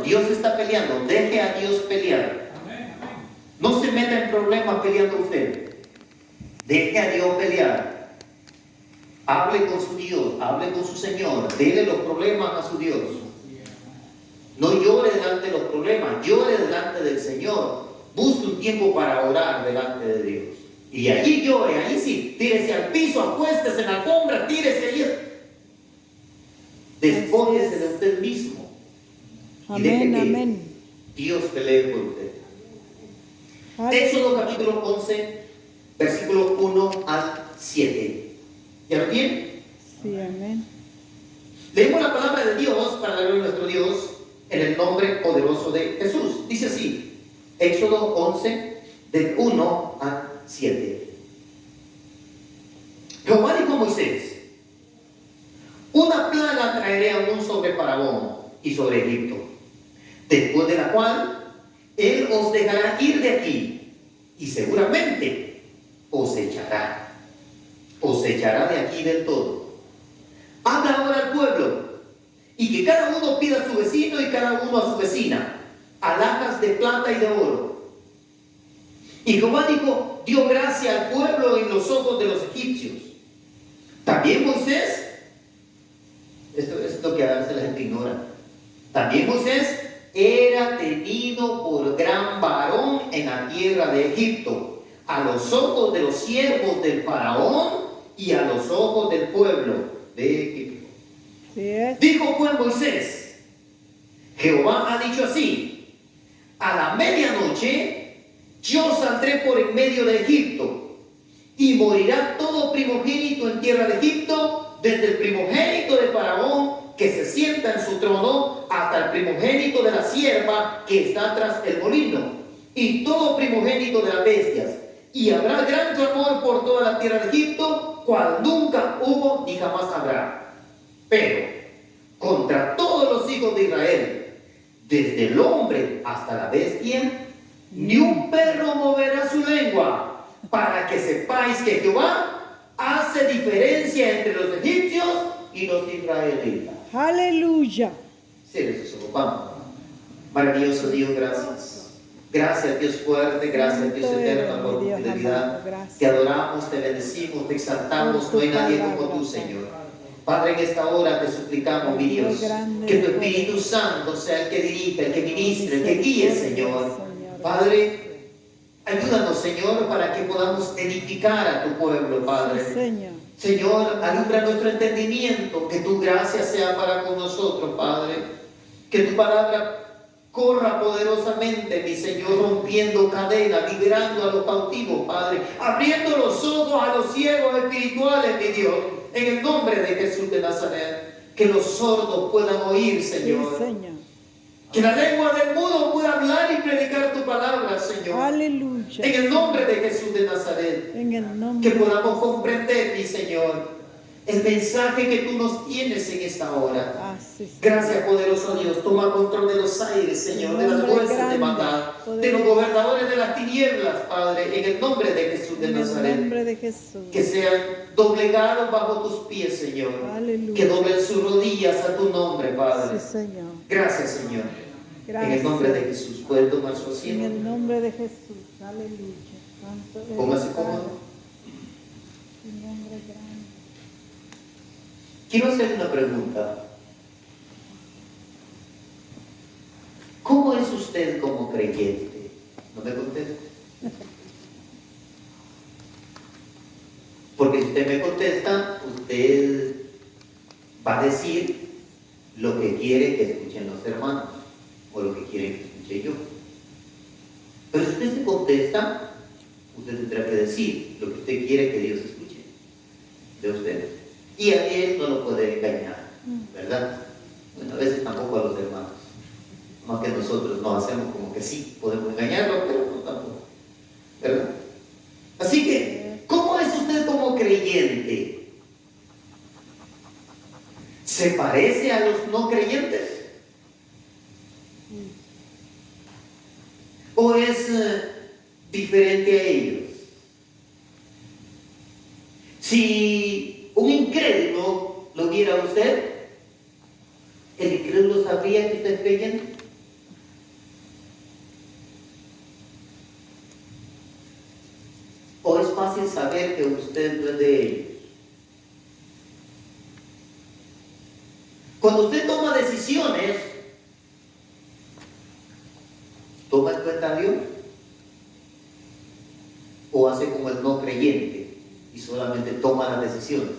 Dios está peleando, deje a Dios pelear. No se meta en problemas peleando usted. Deje a Dios pelear. Hable con su Dios, hable con su Señor, dele los problemas a su Dios. No llore delante de los problemas, llore delante del Señor. Busque un tiempo para orar delante de Dios. Y allí llore, ahí sí, tírese al piso, acuéstese en la alfombra, tírese allí. Despójese de usted mismo. Y deje que Dios pelee por usted. Éxodo capítulo 11, versículos 1 al 7. ¿Ya lo tienen? Sí, amén. Leemos la palabra de Dios para la gloria de nuestro Dios en el nombre poderoso de Jesús. Dice así, Éxodo 11, del 1 al 7. Jehová dijo a Moisés: una plaga traeré aún sobre Faraón y sobre Egipto, después de la cual él os dejará ir de aquí y seguramente os echará de aquí del todo. Habla ahora al pueblo y que cada uno pida a su vecino y cada uno a su vecina alhajas de plata y de oro. Y Jehová dio gracia al pueblo en los ojos de los egipcios. También Moisés, esto es lo que a veces la gente ignora, también Moisés era tenido por gran varón en la tierra de Egipto, a los ojos de los siervos del faraón y a los ojos del pueblo de Egipto. Dijo pues Moisés: Jehová ha dicho así: a la medianoche yo saldré por en medio de Egipto, y morirá todo primogénito en tierra de Egipto, desde el primogénito de Faraón que se sienta en su trono, hasta el primogénito de la sierva que está tras el molino, y todo primogénito de las bestias. Y habrá gran clamor por toda la tierra de Egipto, cual nunca hubo ni jamás habrá. Pero contra todos los hijos de Israel, desde el hombre hasta la bestia, ni un perro moverá su lengua, para que sepáis que Jehová hace diferencia entre los egipcios y los israelitas. Aleluya. Cierre sus ojos, vamos. Maravilloso Dios, gracias. Gracias, Dios fuerte, gracias, Dios eterno, por tu fidelidad. Te adoramos, te bendecimos, te exaltamos. No hay nadie como tú, Señor. Padre, en esta hora te suplicamos, mi Dios, que tu Espíritu Santo sea el que dirija, el que ministre, el que guíe, Señor. Padre, ayúdanos, Señor, para que podamos edificar a tu pueblo, Padre. Señor, alumbra nuestro entendimiento, que tu gracia sea para con nosotros, Padre. Que tu palabra corra poderosamente, mi Señor, rompiendo cadenas, liberando a los cautivos, Padre, abriendo los ojos a los ciegos espirituales, mi Dios, en el nombre de Jesús de Nazaret. Que los sordos puedan oír, Señor. Sí, Señor. Que la lengua del mudo pueda hablar y predicar tu palabra, Señor. Aleluya. En el nombre de Jesús de Nazaret. En el nombre que podamos comprender, mi Señor, el mensaje que tú nos tienes en esta hora. Gracias, poderoso Dios. Toma control de los aires, Señor, de las fuerzas de maldad, de los gobernadores de las tinieblas, Padre, en el nombre de Jesús de Nazaret. En el nombre de Jesús. Que sean doblegados bajo tus pies, Señor. Aleluya. Que doblen sus rodillas a tu nombre, Padre. Sí, Señor. Gracias, Señor. Gracias. En el nombre de Jesús. ¿Pueden tomar su asiento? En el nombre de Jesús. Aleluya. Póngase cómodo. Tu nombre grande. Quiero hacer una pregunta. ¿Cómo es usted como creyente? No me conteste. Porque si usted me contesta, usted va a decir lo que quiere que escuchen los hermanos o lo que quieren que escuche yo. Pero si usted se contesta, usted tendrá que decir lo que usted quiere que Dios escuche de usted. Y a él no lo puede engañar, ¿verdad? Bueno, a veces tampoco a los hermanos. Más que nosotros no hacemos como que sí, podemos engañarlo, pero no tampoco, ¿verdad? Así que, ¿cómo es usted como creyente? ¿Se parece a los no creyentes? ¿O es diferente a ellos? Si un incrédulo lo viera a usted, ¿el incrédulo sabría que usted es creyente? saber que usted no es de ellos. Cuando usted toma decisiones, ¿toma en cuenta a Dios? ¿O hace como el no creyente y solamente toma las decisiones?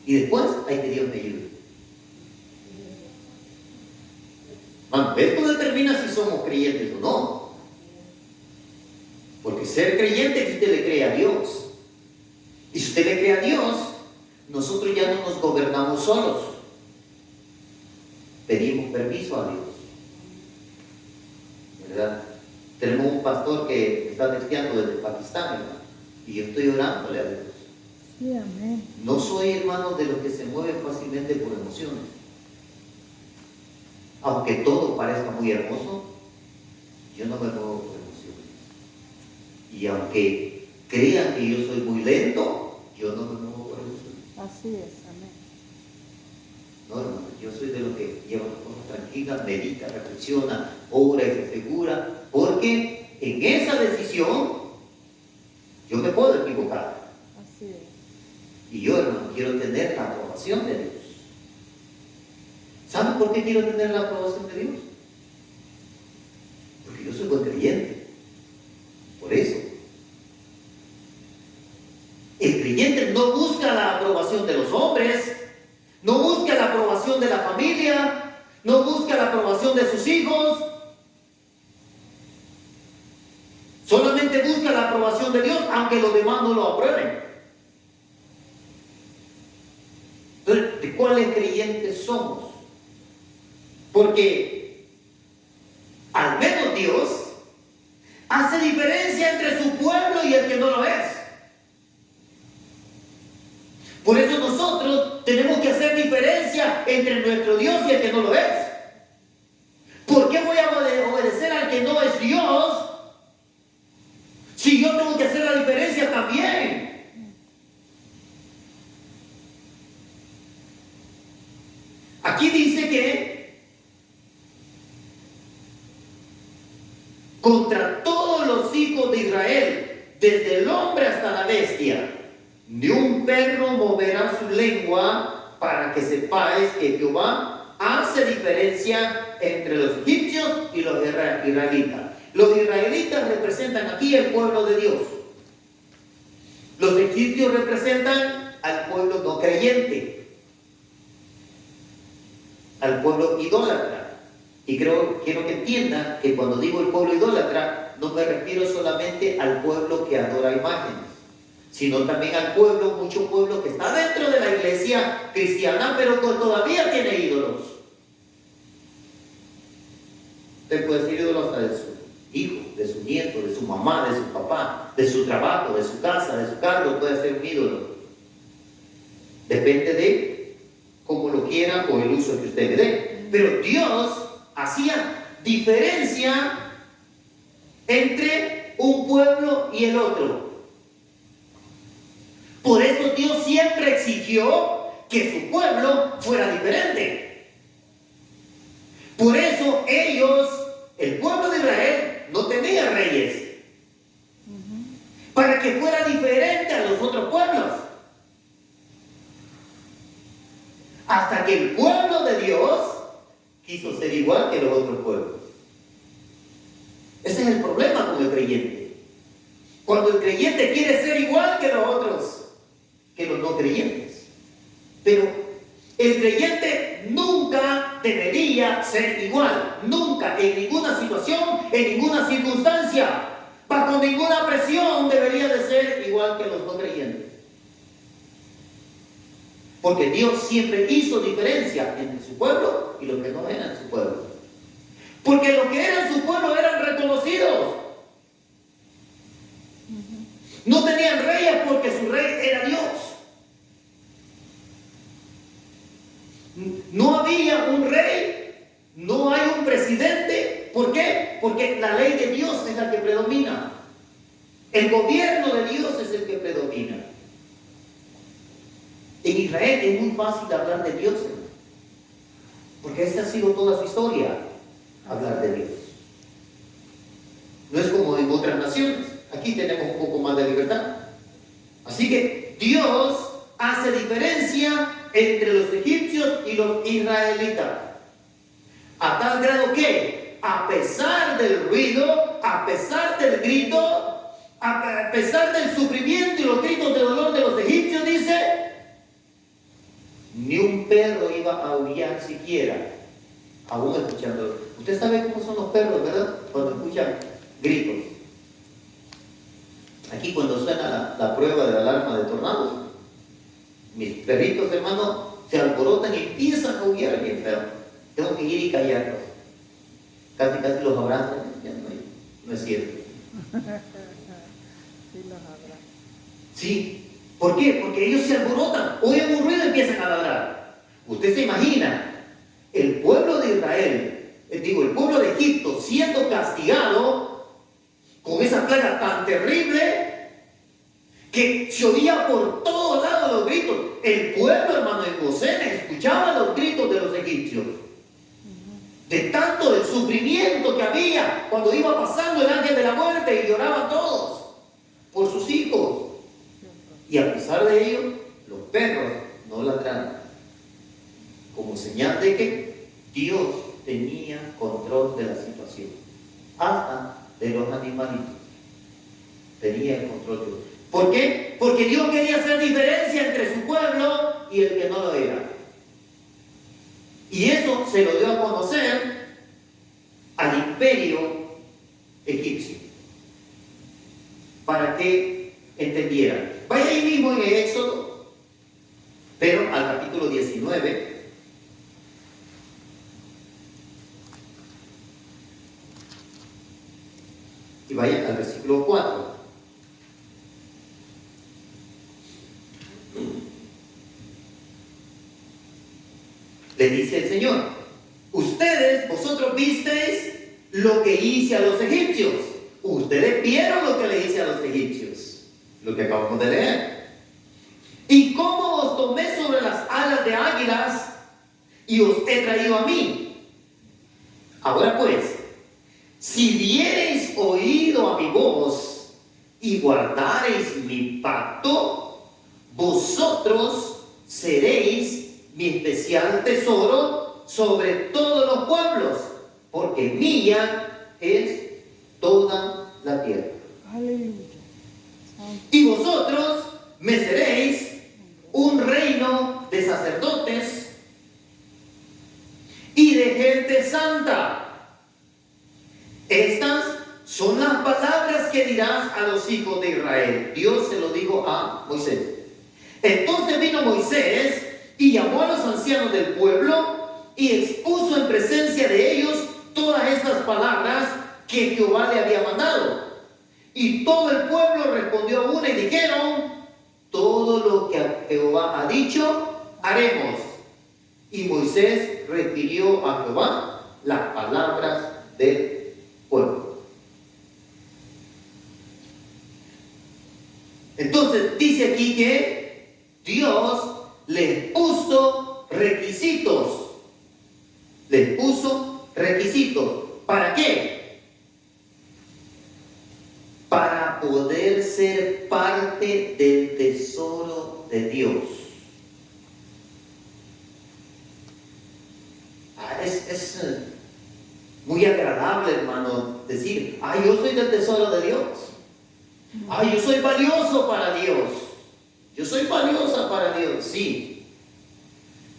Y después hay que Dios me ayude. Bueno, esto determina si somos creyentes o no. Porque ser creyente es que usted le cree a Dios. Y si usted le cree a Dios, nosotros ya no nos gobernamos solos. Pedimos permiso a Dios. ¿Verdad? Tenemos un pastor que está testeando desde Pakistán, hermano, y yo estoy orándole a Dios. Sí, amén. No soy, hermano, de los que se mueven fácilmente por emociones. Aunque todo parezca muy hermoso, yo no me muevo por emociones. Y aunque crean que yo soy muy lento, yo no me muevo por emociones. Así es, amén. No, hermano, yo soy de los que lleva las cosas tranquilas, medita, reflexiona, ora y se asegura, porque en esa decisión yo me puedo equivocar. Así es. Y yo, hermano, quiero tener la aprobación de Dios. ¿Saben por qué quiero tener la aprobación de Dios? Porque yo soy buen creyente. Por eso. El creyente no busca la aprobación de los hombres, no busca la aprobación de la familia, no busca la aprobación de sus hijos. Solamente busca la aprobación de Dios, aunque los demás no lo aprueben. Entonces, ¿de cuáles creyentes somos? Porque al menos Dios hace diferencia entre su pueblo y el que no lo es. Por eso nosotros tenemos que hacer diferencia entre nuestro Dios y el que no lo es. ¿Por qué voy a obedecer al que no es Dios si yo tengo que hacer la diferencia también? Aquí dice que contra todos los hijos de Israel, desde el hombre hasta la bestia, ni un perro moverá su lengua, para que sepáis que Jehová hace diferencia entre los egipcios y los israelitas. Los israelitas representan aquí el pueblo de Dios. Los egipcios representan al pueblo no creyente, al pueblo idólatra. Y quiero que entiendan que cuando digo el pueblo idólatra, no me refiero solamente al pueblo que adora imágenes, sino también al pueblo, mucho pueblo que está dentro de la iglesia cristiana, pero que todavía tiene ídolos. Usted puede ser ídolo hasta de su hijo, de su nieto, de su mamá, de su papá, de su trabajo, de su casa, de su carro, puede ser un ídolo. Depende de cómo lo quiera o el uso que usted le dé. Pero Dios hacía diferencia entre un pueblo y el otro. Por eso Dios siempre exigió que su pueblo fuera diferente. Por eso ellos, el pueblo de Israel, no tenía reyes. Para que fuera diferente a los otros pueblos. Hasta que el pueblo de Dios quiso ser igual que los otros pueblos. Ese es el problema con el creyente. Cuando el creyente quiere ser igual que los otros, que los no creyentes. Pero el creyente nunca debería ser igual. Nunca, en ninguna situación, en ninguna circunstancia, bajo ninguna presión debería de ser igual que los no creyentes. Porque Dios siempre hizo diferencia entre su pueblo y los que no eran su pueblo. Porque los que eran su pueblo eran reconocidos. No tenían reyes porque su rey era Dios. No había un rey, no hay un presidente. ¿Por qué? Porque la ley de Dios es la que predomina. El gobierno de Dios es el que predomina. En Israel es muy fácil hablar de Dios, porque esa ha sido toda su historia, hablar de Dios. No es como en otras naciones. Aquí tenemos un poco más de libertad. Así que Dios hace diferencia entre los egipcios y los israelitas. A tal grado que, a pesar del ruido, a pesar del grito, a pesar del sufrimiento y los gritos de dolor de los egipcios, dice, ni un perro iba a aullar siquiera, aún escuchando. Usted sabe cómo son los perros, ¿verdad? Cuando escuchan gritos. Aquí cuando suena la prueba de la alarma de tornados, mis perritos, hermanos, se alborotan y empiezan a aullar bien feo. Tengo que ir y callarlos. Casi los abrazan. Ya no es cierto. Sí, los habrá. Sí. ¿Por qué? Porque ellos se alborotan, oyen un ruido y empiezan a ladrar. Usted se imagina el pueblo de Israel, el pueblo de Egipto siendo castigado con esa plaga tan terrible que se oía por todos lados los gritos. El pueblo, hermano, en Gosén escuchaba los gritos de los egipcios. De tanto del sufrimiento que había cuando iba pasando el ángel de la muerte y lloraban todos por sus hijos. Y a pesar de ello, los perros no ladraron, como señal de que Dios tenía control de la situación, hasta de los animalitos. Tenía el control de Dios. ¿Por qué? Porque Dios quería hacer diferencia entre su pueblo y el que no lo era. Y eso se lo dio a conocer al imperio egipcio, para que entendieran. Vaya ahí mismo en el Éxodo, pero al capítulo 19. Y vaya al versículo 4. Le dice el Señor: vosotros visteis lo que hice a los egipcios. Ustedes vieron lo que le hice a los egipcios, lo que acabamos de leer. Y cómo os tomé sobre las alas de águilas y os he traído a mí. Ahora pues, si diereis oído a mi voz y guardareis mi pacto, vosotros seréis mi especial tesoro sobre todos los pueblos, porque mía es toda la tierra. Aleluya. Y vosotros me seréis un reino de sacerdotes y de gente santa. Estas son las palabras que dirás a los hijos de Israel. Dios se lo dijo a Moisés. Entonces vino Moisés y llamó a los ancianos del pueblo y expuso en presencia de ellos todas estas palabras que Jehová le había mandado. Y todo el pueblo respondió a una y dijeron: todo lo que Jehová ha dicho, haremos. Y Moisés refirió a Jehová las palabras del pueblo. Entonces dice aquí que Dios les puso requisitos. Les puso requisitos. ¿Para qué? Para poder ser parte del tesoro de Dios. Es muy agradable, hermano, decir: ay, yo soy del tesoro de Dios. Ay, yo soy valioso para Dios. Yo soy valiosa para Dios. Sí.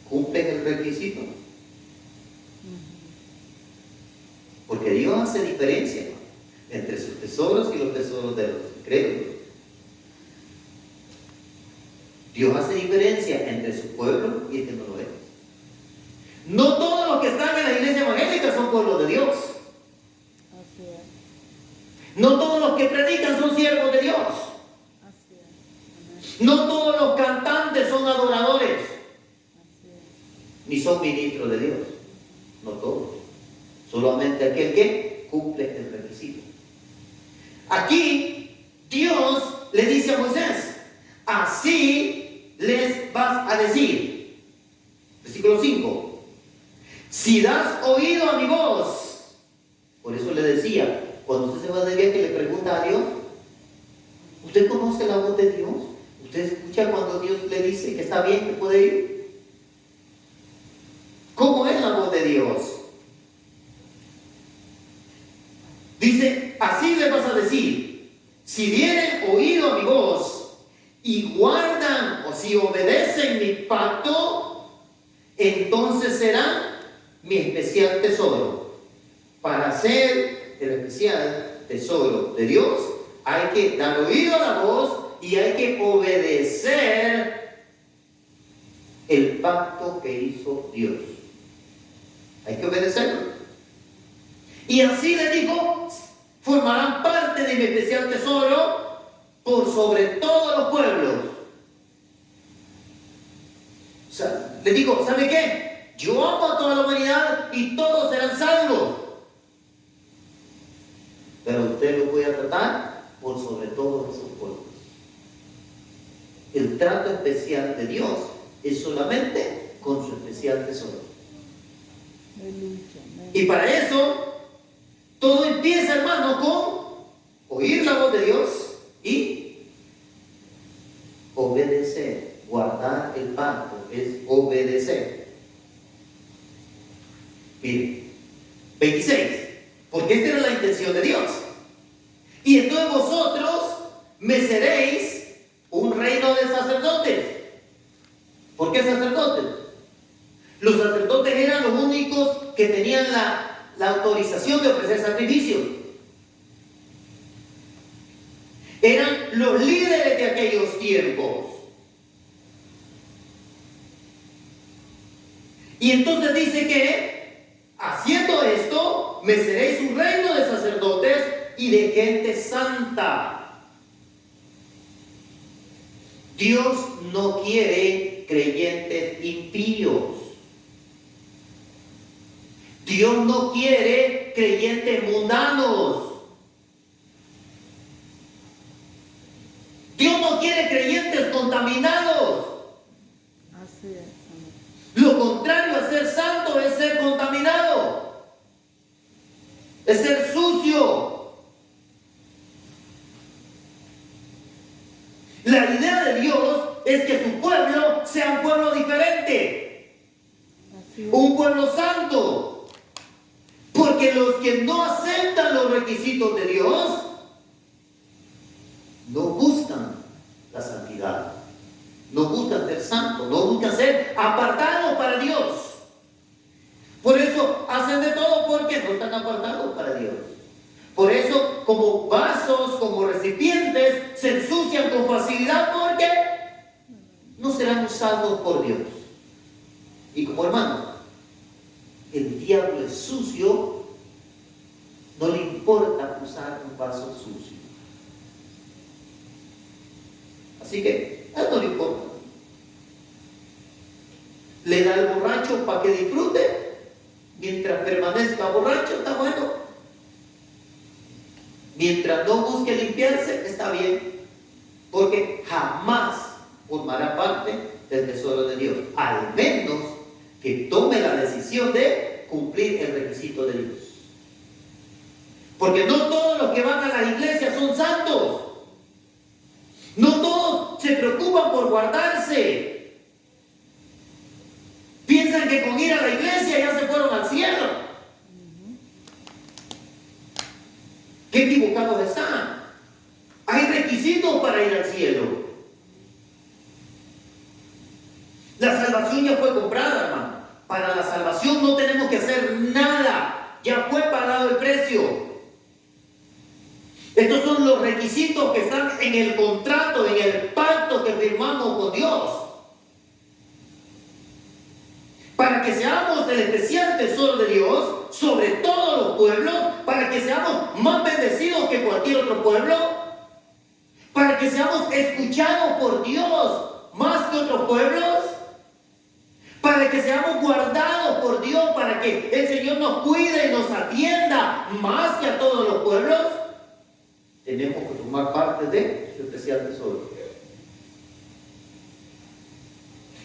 ¿Cumplen el requisito? Porque Dios hace diferencia entre sus tesoros y los tesoros de los incrédulos. Dios hace diferencia entre su pueblo y el que no lo es. No todos los que están en la iglesia evangélica son pueblos de Dios. Así es. No todos los que predican son siervos de Dios. Así es. No todos los cantantes son adoradores, Así es. ni son ministros de Dios. No todos. Solamente aquel que cumple el requisito. Aquí Dios le dice a Moisés: así les vas a decir. Versículo 5. Si das oído a mi voz. Por eso le decía, cuando usted se va de viaje, le pregunta a Dios: ¿usted conoce la voz de Dios? ¿Usted escucha cuando Dios le dice que está bien, que puede ir? ¿Cómo es la voz de Dios? Dice, así le vas a decir, si dieren oído a mi voz y guardan o si obedecen mi pacto, entonces serán mi especial tesoro. Para ser el especial tesoro de Dios, hay que dar oído a la voz y hay que obedecer el pacto que hizo Dios. Hay que obedecerlo. Y así le dijo, formarán parte de mi especial tesoro por sobre todos los pueblos. O sea, le digo, ¿sabe qué? Yo amo a toda la humanidad y todos serán salvos. Pero usted lo voy a tratar por sobre todos esos pueblos. El trato especial de Dios es solamente con su especial tesoro. Y para eso, todo empieza, hermano, con oír la voz de Dios y obedecer. Guardar el pacto es obedecer. Mire, 26. Porque esta era la intención de Dios. Y entonces vosotros me seréis un reino de sacerdotes. ¿Por qué sacerdotes? Los sacerdotes eran los únicos que tenían la autorización de ofrecer sacrificios. Eran los líderes de aquellos tiempos. Y entonces dice que, haciendo esto, me seréis un reino de sacerdotes y de gente santa. Dios no quiere creyentes impíos. Dios no quiere creyentes mundanos. Dios no quiere creyentes contaminados. Así es. Lo contrario a ser santo es ser contaminado. Es ser sucio. La idea de Dios es que su pueblo sea un pueblo diferente. Un pueblo santo. Porque los que no aceptan los requisitos de Dios no buscan la santidad, no buscan ser santos, no buscan ser apartados para Dios. Por eso hacen de todo porque no están apartados para Dios. Por eso, como vasos, como recipientes, se ensucian con facilidad porque no serán usados por Dios. Y como hermano, el diablo es sucio, no le importa usar un vaso sucio. Así que a él no le importa. Le da al borracho para que disfrute. Mientras permanezca borracho, está bueno. Mientras no busque limpiarse, está bien. Porque jamás formará parte del tesoro de Dios. Al menos que tome la decisión de cumplir el requisito de Dios. Porque no todos los que van a la iglesia son santos. No todos se preocupan por guardarse. Piensan que con ir a la iglesia ya se fueron al cielo. Qué equivocados están. Hay requisitos para ir al cielo. La salvación ya fue comprada, hermano. Para la salvación no tenemos que hacer nada. Ya fue pagado el precio. Estos son los requisitos que están en el contrato, en el pacto que firmamos con Dios. Para que seamos el especial tesoro de Dios sobre todos los pueblos, para que seamos más bendecidos que cualquier otro pueblo, para que seamos escuchados por Dios más que otros pueblos, para que seamos guardados por Dios, para que el Señor nos cuide y nos atienda más que a todos los pueblos. Tenemos que formar parte de su especial tesoro.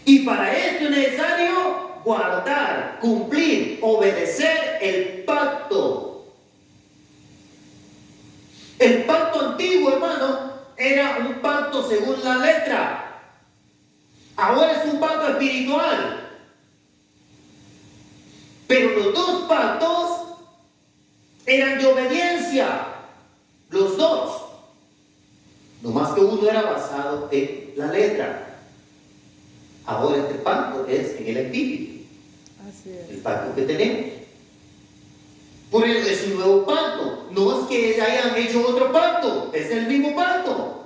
Y para esto es necesario guardar, cumplir, obedecer el pacto. El pacto antiguo, hermano, era un pacto según la letra. Ahora es un pacto espiritual. Pero los dos pactos eran de obediencia. Los dos. No más que uno era basado en la letra. Ahora este pacto es en el espíritu. Así es. El pacto que tenemos. Por eso es un nuevo pacto. No es que hayan hecho otro pacto. Es el mismo pacto.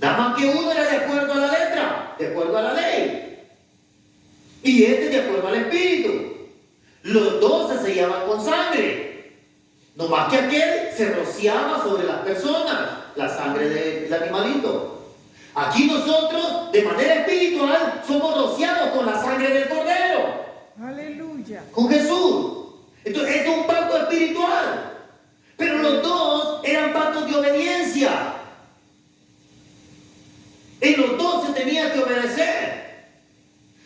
Nada más que uno era de acuerdo a la letra, de acuerdo a la ley. Y este de acuerdo al espíritu. Los dos se sellaban con sangre. No más que aquel se rociaba sobre las personas, la sangre del animalito. Aquí nosotros, de manera espiritual, somos rociados con la sangre del Cordero. Aleluya. Con Jesús. Entonces, esto es un pacto espiritual. Pero los dos eran pactos de obediencia. En los dos se tenía que obedecer.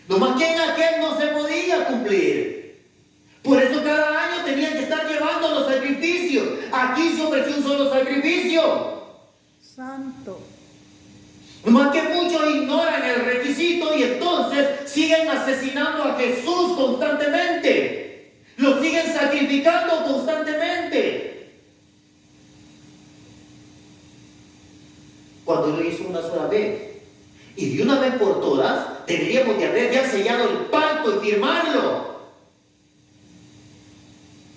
No más que en aquel no se podía cumplir. Por eso cada año tenían que estar llevando los sacrificios. Aquí se ofreció un solo sacrificio. Santo. No más que muchos ignoran el requisito y entonces siguen asesinando a Jesús constantemente. Lo siguen sacrificando constantemente. Cuando lo hizo una sola vez. Y de una vez por todas, deberíamos de haber ya sellado el pacto y firmarlo.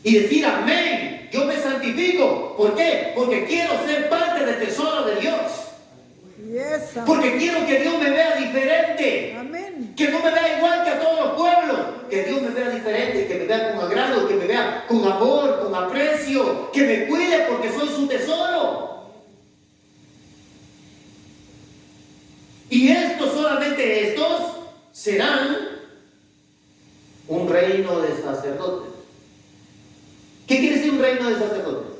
Y decir amén, yo me santifico. ¿Por qué? Porque quiero ser parte del tesoro de Dios. Yes, amén. Porque quiero que Dios me vea diferente. Amén. Que no me vea igual que a todos los pueblos. Que Dios me vea diferente, que me vea con agrado, que me vea con amor, con aprecio. Que me cuide porque soy su tesoro. Y solamente estos serán un reino de sacerdotes. ¿Qué quiere decir un reino de sacerdotes?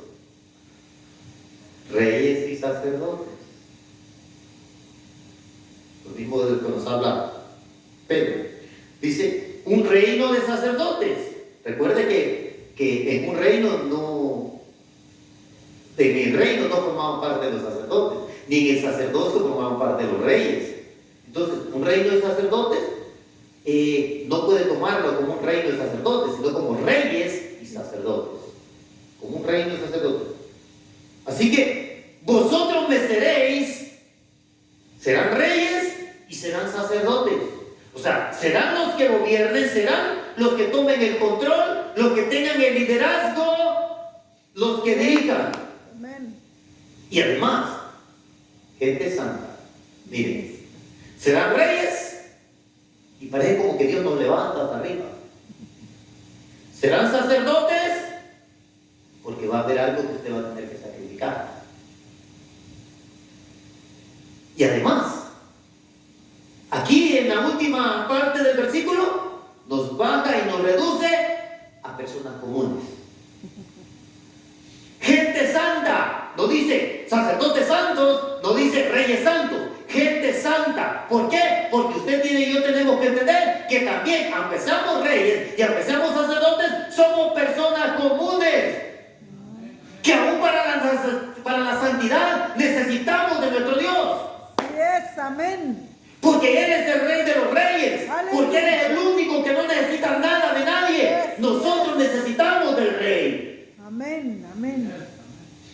Reyes y sacerdotes. Lo mismo del que nos habla Pedro. Dice, un reino de sacerdotes. Recuerde que en un reino en el reino no formaban parte de los sacerdotes, ni en el sacerdocio formaban parte de los reyes. Entonces, un reino de sacerdotes no puede tomarlo como un reino de sacerdotes, sino como reyes y sacerdotes. Como un reino de sacerdotes. Así que vosotros me seréis, serán reyes y serán sacerdotes. O sea, serán los que gobiernen, serán los que tomen el control, los que tengan el liderazgo, los que dirijan. Amén. Y además, gente santa. Miren, serán reyes y parece como que Dios nos levanta hasta arriba. Serán sacerdotes porque va a haber algo que usted va a tener que sacrificar. Y además, aquí en la última parte del versículo, nos baja y nos reduce a personas comunes. Gente santa, no dice sacerdotes santos, no dice reyes santos, gente santa. ¿Por qué? Porque usted tiene y yo tenemos que entender que también, aunque seamos reyes y aunque seamos sacerdotes, somos personas comunes. Que aún para la santidad necesitamos de nuestro Dios. Yes, amén. Porque eres el rey de los reyes. Aleluya. Porque eres el único que no necesita nada de nadie. Nosotros necesitamos del rey. Amén, amén.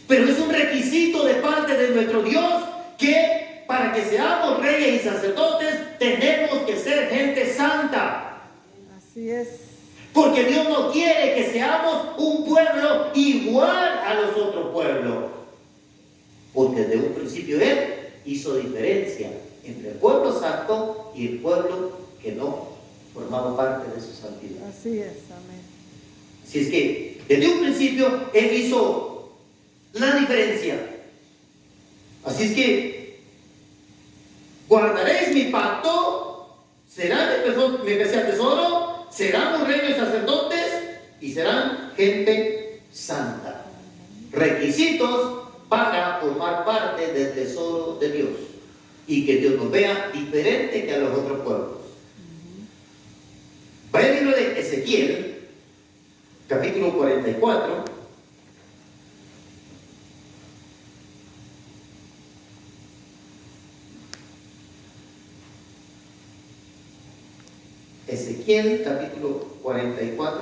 Pero es un requisito de parte de nuestro Dios que para que seamos reyes y sacerdotes tenemos que ser gente santa. Así es. Porque Dios no quiere que seamos un pueblo igual a los otros pueblos. Porque desde un principio Él hizo diferencia entre el pueblo santo y el pueblo que no formaba parte de su santidad. Así es, amén. Así es que desde un principio Él hizo la diferencia. Así es que guardaréis mi pacto, serán mi especial tesoro, serán un reino de sacerdotes y serán gente santa. Requisitos para formar parte del tesoro de Dios y que Dios nos vea diferente que a los otros pueblos. Vaya al libro de Ezequiel, capítulo 44. Ezequiel capítulo 44.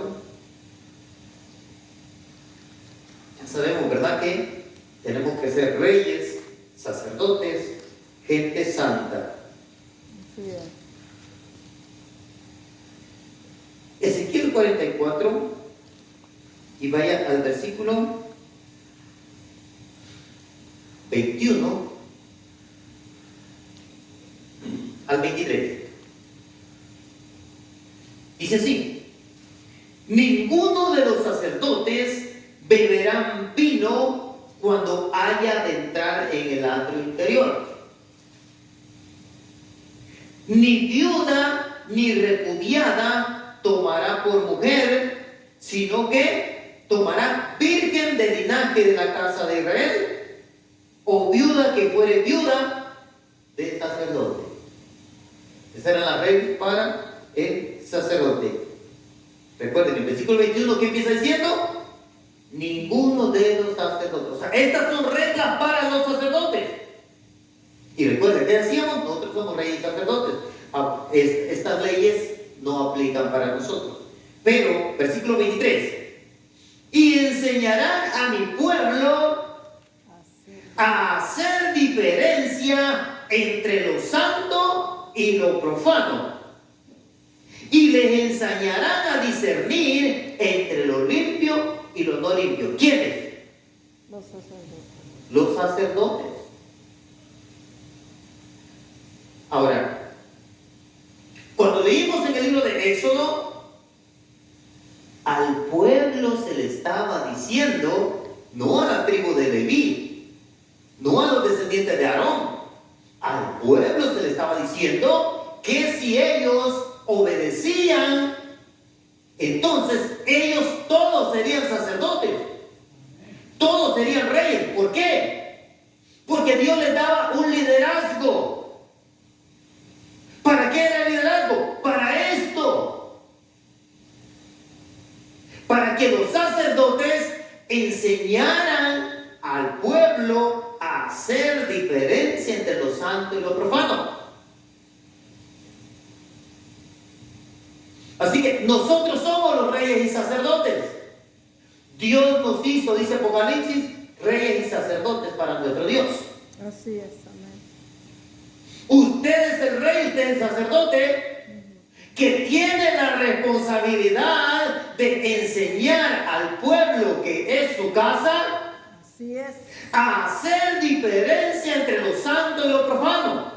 Ya sabemos, ¿verdad?, que tenemos que ser reyes, sacerdotes, gente santa. Así es. Ezequiel 44, y vaya al versículo 21 al 23. Dice así: ninguno de los sacerdotes beberán vino cuando haya de entrar en el atrio interior. Ni viuda ni repudiada tomará por mujer, sino que tomará virgen del linaje de la casa de Israel, o viuda que fuere viuda del sacerdote. Esas eran las reglas para el sacerdote. Recuerden, el versículo 21, ¿qué empieza diciendo? Ninguno de los sacerdotes. O sea, estas son reglas para los sacerdotes. Y recuerden, ¿qué decíamos? Nosotros somos reyes y sacerdotes. Estas leyes no aplican para nosotros. Pero, versículo 23. Y enseñarán a mi pueblo a hacer diferencia entre lo santo y lo profano, y les enseñarán a discernir entre lo limpio y lo no limpio. ¿Quiénes? Los sacerdotes. Los sacerdotes. Ahora, cuando leímos en el libro de Éxodo, al pueblo se le estaba diciendo, no a la tribu de Leví, no a los descendientes de Aarón, al pueblo se le estaba diciendo que si ellos obedecían, entonces ellos todos serían sacerdotes, todos serían reyes. ¿Por qué? Porque Dios les daba un liderazgo. ¿Para qué era el liderazgo? Para esto, para que los sacerdotes enseñaran al pueblo a hacer diferencia entre lo santo y lo profano. Así que nosotros somos los reyes y sacerdotes. Dios nos hizo, dice Apocalipsis, reyes y sacerdotes para nuestro Dios. Así es, amén. Usted es el rey, usted es el sacerdote que tiene la responsabilidad de enseñar al pueblo que es su casa Así es. a hacer diferencia entre lo santo y lo profano.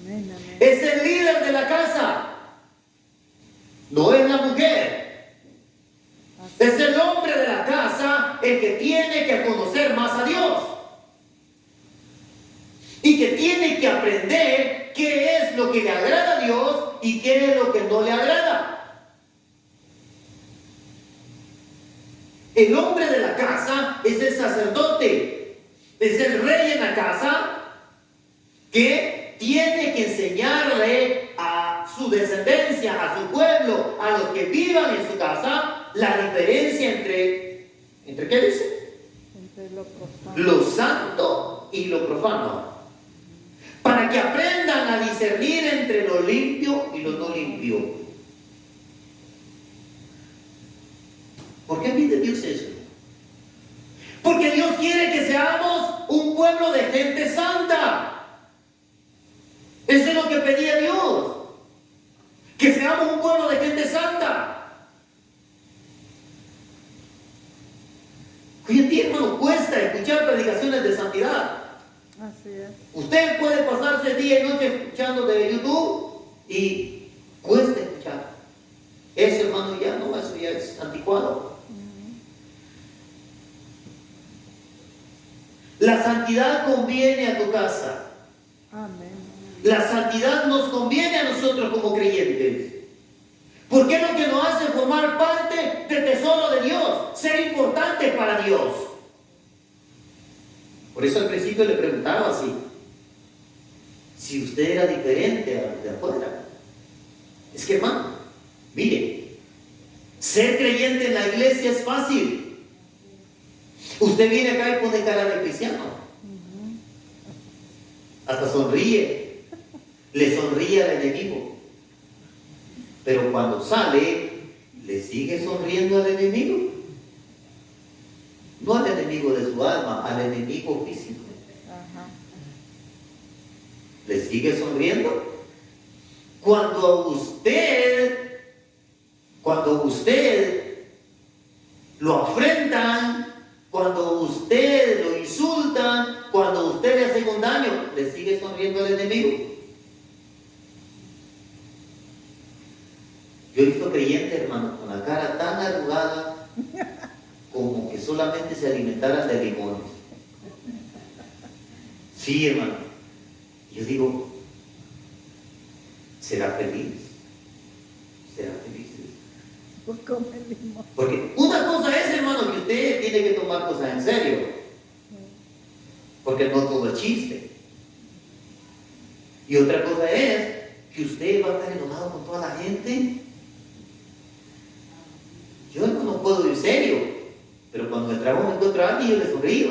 Amén, amén. Es el líder de la casa, no es la mujer. Así Es el hombre de la casa el que tiene que conocer más a Dios y que tiene que aprender qué es lo que le agrada a Dios y qué es lo que no le agrada. El hombre de la casa es el sacerdote, es el rey en la casa que tiene que enseñarle a su descendencia, a su pueblo, a los que vivan en su casa, la diferencia ¿entre qué dice? entre lo profano. Lo santo y lo profano. Para que aprendan a discernir entre lo limpio y lo no limpio. ¿Por qué pide Dios eso? Porque Dios quiere que seamos un pueblo de gente santa. Eso es lo que pedía Dios. Que seamos un pueblo de gente santa. Hoy en día, hermano, cuesta escuchar predicaciones de santidad. Así es. Usted puede pasarse día y noche escuchando de YouTube y cuesta escuchar. Eso, hermano, ya no, eso ya es anticuado. La santidad conviene a tu casa. Amén. La santidad nos conviene a nosotros como creyentes. Porque es lo que nos hace formar parte del tesoro de Dios, ser importantes para Dios. Por eso al principio le preguntaba así, si usted era diferente a los de afuera. Es que, hermano, mire, ser creyente en la iglesia es fácil. Usted viene acá y pone cara de cristiano. Hasta sonríe. Le sonríe al enemigo. Pero cuando sale, le sigue sonriendo al enemigo. No al enemigo de su alma, al enemigo físico. Ajá. ¿Le sigue sonriendo? Cuando usted lo afrentan, cuando usted lo insultan, cuando usted le hace un daño, ¿le sigue sonriendo al enemigo? Yo he visto creyentes, hermano, con la cara tan arrugada como que solamente se alimentaran de limones. Sí, hermano. Yo digo, ¿será feliz? ¿Será feliz? Pues come limón. Porque una cosa es, hermano, que usted tiene que tomar cosas en serio. Porque no todo es chiste. Y otra cosa es que usted va a estar enojado con toda la gente. Yo no puedo ir serio, pero cuando en el trabajo me encuentro a alguien, yo le sonrío.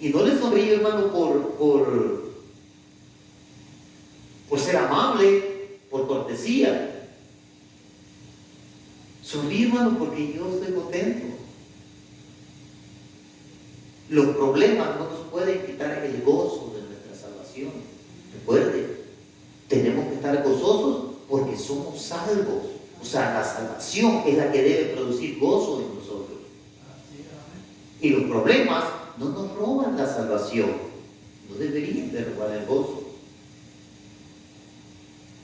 Y no le sonrío, hermano, por ser amable, por cortesía. Sonrío, hermano, porque yo estoy contento. Los problemas no nos pueden quitar el gozo de nuestra salvación. Recuerde, tenemos que estar gozosos porque somos salvos. O sea, la salvación es la que debe producir gozo en nosotros. Y los problemas no nos roban la salvación. No deberían de robar el gozo.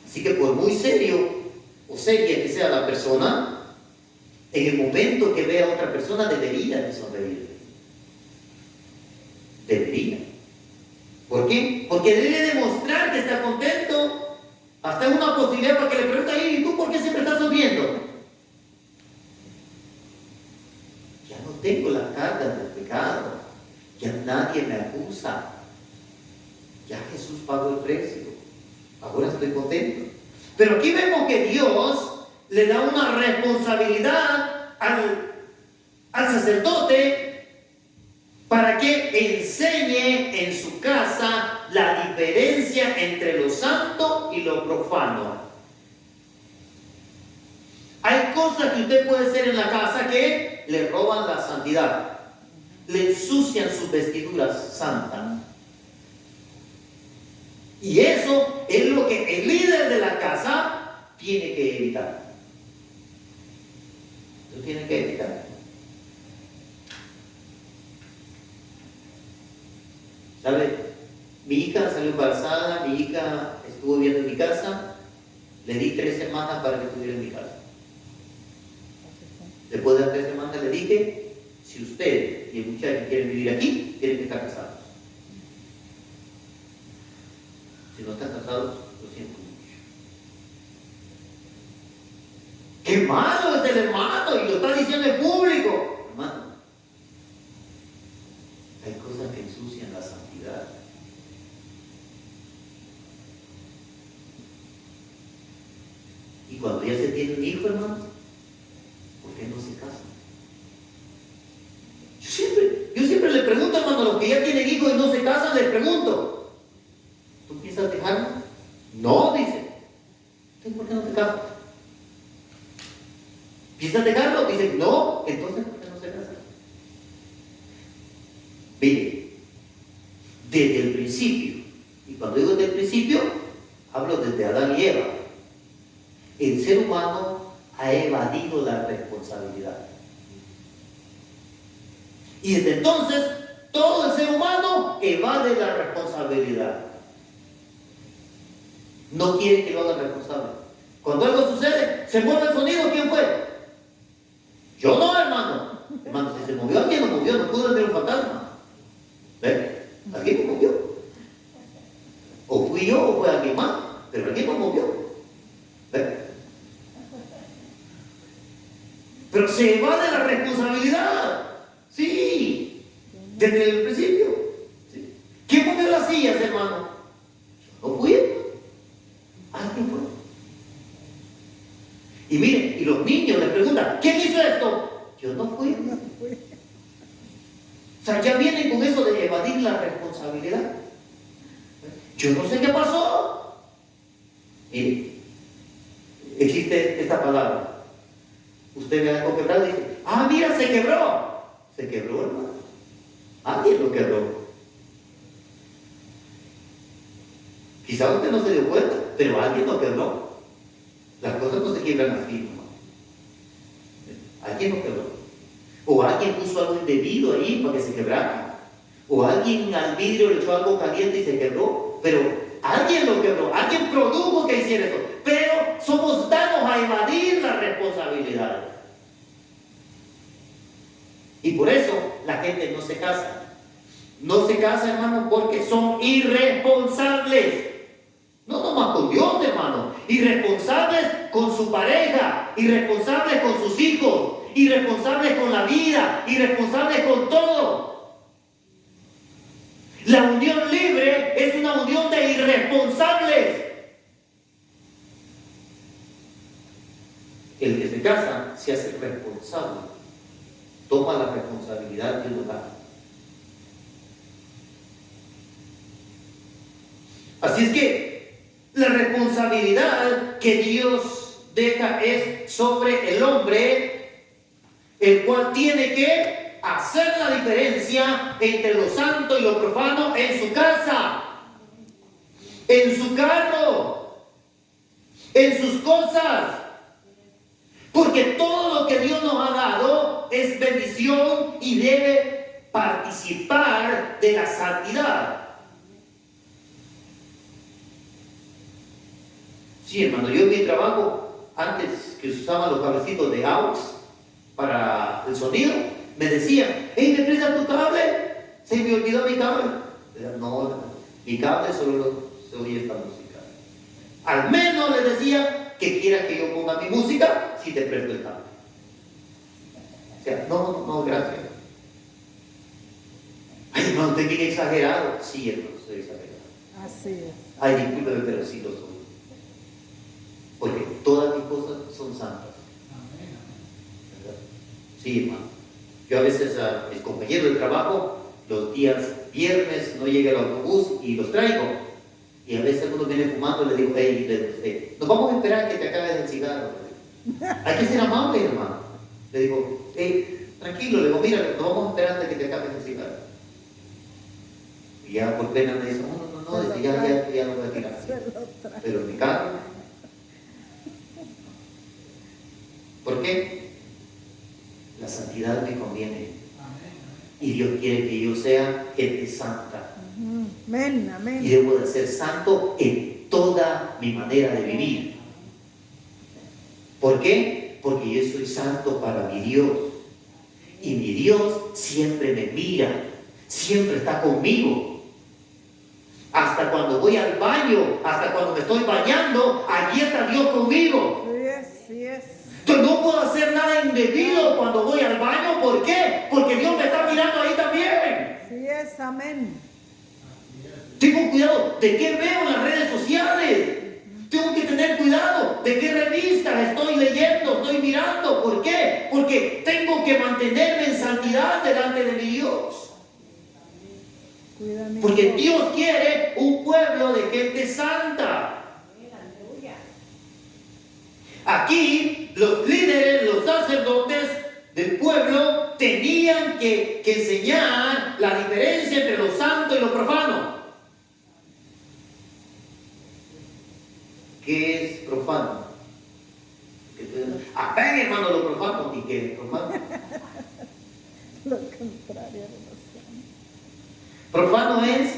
Así que por muy serio o seria que sea la persona, en el momento que vea a otra persona debería de sonreír. Debería. ¿Por qué? Porque debe demostrar que está contento. Hasta una posibilidad para que le pregunte, ¿y tú por qué siempre estás sonriendo? Ya no tengo las cargas del pecado. Ya nadie me acusa. Ya Jesús pagó el precio. Ahora estoy contento. Pero aquí vemos que Dios le da una responsabilidad al sacerdote para que enseñe en su casa la diferencia entre lo santo y lo profano. Hay cosas que usted puede hacer en la casa que le roban la santidad, le ensucian sus vestiduras santas. Y eso es lo que el líder de la casa tiene que evitar. Lo tiene que evitar. ¿Sabe? Mi hija salió embarazada, mi hija estuvo viviendo en mi casa, le di 3 semanas para que estuviera en mi casa. Después de las 3 semanas le dije, si usted y el muchacho quieren vivir aquí, tienen que estar casados. Si no están casados, lo siento mucho. ¡Qué malo es el hermano! Y lo está diciendo en público. Hermano, hay cosas que ensucian la santidad. Y cuando ya se tiene un hijo, hermano, ¿por qué no se casan? Yo siempre le pregunto, hermano, a los que ya tienen hijos y no se casan, les pregunto, ¿tú piensas dejarlo? No, dice. Entonces, ¿por qué no te casas? ¿Piensas dejarlo? Dice, no. Entonces, ¿por qué no se casan? Mire, desde el principio, y cuando digo desde el principio, hablo desde Adán y Eva, el ser humano ha evadido la responsabilidad. Y desde entonces, todo el ser humano evade la responsabilidad. No quiere que lo haga responsable. Cuando algo sucede, se mueve el sonido, ¿quién fue? Yo no, hermano. Hermano, si se movió alguien, no movió, no pudo ver un fantasma. ¿Ve? Alguien me movió. O fui yo o fue alguien más, pero alguien me movió. ¿Ve? Pero se evade la responsabilidad. Sí, desde el principio. ¿Sí? ¿Quién movió las sillas, hermano? Yo no fui. Alguien fue. Y miren, y los niños le preguntan, ¿quién hizo esto? Yo no fui. O sea, ya vienen con eso de evadir la responsabilidad. Yo no sé qué pasó. Mire, existe esta palabra. Usted ve algo quebrado y dice, ah, mira, se quebró. Se quebró, hermano. Alguien lo quebró. Quizá usted no se dio cuenta, pero alguien lo quebró. Las cosas no se quiebran así, hermano. Alguien lo quebró. O alguien puso algo indebido ahí para que se quebrara. O alguien al vidrio le echó algo caliente y se quebró. Pero alguien lo quebró. Alguien produjo que hiciera eso. Pero somos dados a evadir las responsabilidades. Y por eso la gente no se casa. No se casa, hermano, porque son irresponsables. No nomás con Dios, hermano. Irresponsables con su pareja. Irresponsables con sus hijos. Irresponsables con la vida. Irresponsables con todo. La unión libre es una unión de irresponsables. El que se casa se hace responsable. Toma la responsabilidad del hogar. Así es que la responsabilidad que Dios deja es sobre el hombre, el cual tiene que hacer la diferencia entre lo santo y lo profano en su casa, en su carro, en sus cosas. Porque todo lo que Dios nos ha dado es bendición y debe participar de la santidad. Sí, hermano, yo en mi trabajo, antes que usaban los cablecitos de AUX para el sonido, me decían, hey, ¿me prestas tu cable? Se me olvidó mi cable. No, mi cable solo se oye esta música. Al menos le decía que quieras que yo ponga mi música si te presto el cable. O sea, no, gracias. Ay, hermano, usted viene exagerado. Sí, hermano, soy exagerado. Así es. Ay, discúlpeme, pero sí lo soy. Porque todas mis cosas son santas. ¿Verdad? Sí, hermano. Yo a veces a mis compañeros de trabajo, los días viernes no llega el autobús y los traigo. Y a veces algunos vienen fumando y le digo, hey, nos vamos a esperar que te acabes el cigarro. Hay que ser amable, hermano. Le digo, hey, tranquilo, le digo, mira, nos vamos a esperar hasta que te acabes el cigarro. Y ya por pena me dice, no, dice, ya lo voy a tirar. Pero en mi carro. ¿Por qué? La santidad me conviene. Y Dios quiere que yo sea gente santa. Amén, amén. Y debo de ser santo en toda mi manera de vivir. ¿Por qué? Porque yo soy santo para mi Dios. Y mi Dios siempre me mira, siempre está conmigo. Hasta cuando voy al baño, hasta cuando me estoy bañando, allí está Dios conmigo. Sí es. Entonces no puedo hacer nada indebido cuando voy al baño. ¿Por qué? Porque Dios me está mirando ahí también. Sí es, amén. Tengo cuidado de qué veo en las redes sociales. Tengo que tener cuidado de qué revistas estoy leyendo, estoy mirando. ¿Por qué? Porque tengo que mantenerme en santidad delante de mi Dios. Porque Dios quiere un pueblo de gente santa. Aquí los líderes, los sacerdotes del pueblo tenían que enseñar la diferencia entre lo santo y lo profano. ¿Qué es profano? Ven, hermano, lo profano. ¿Y qué es profano? Lo contrario de lo santo. Profano es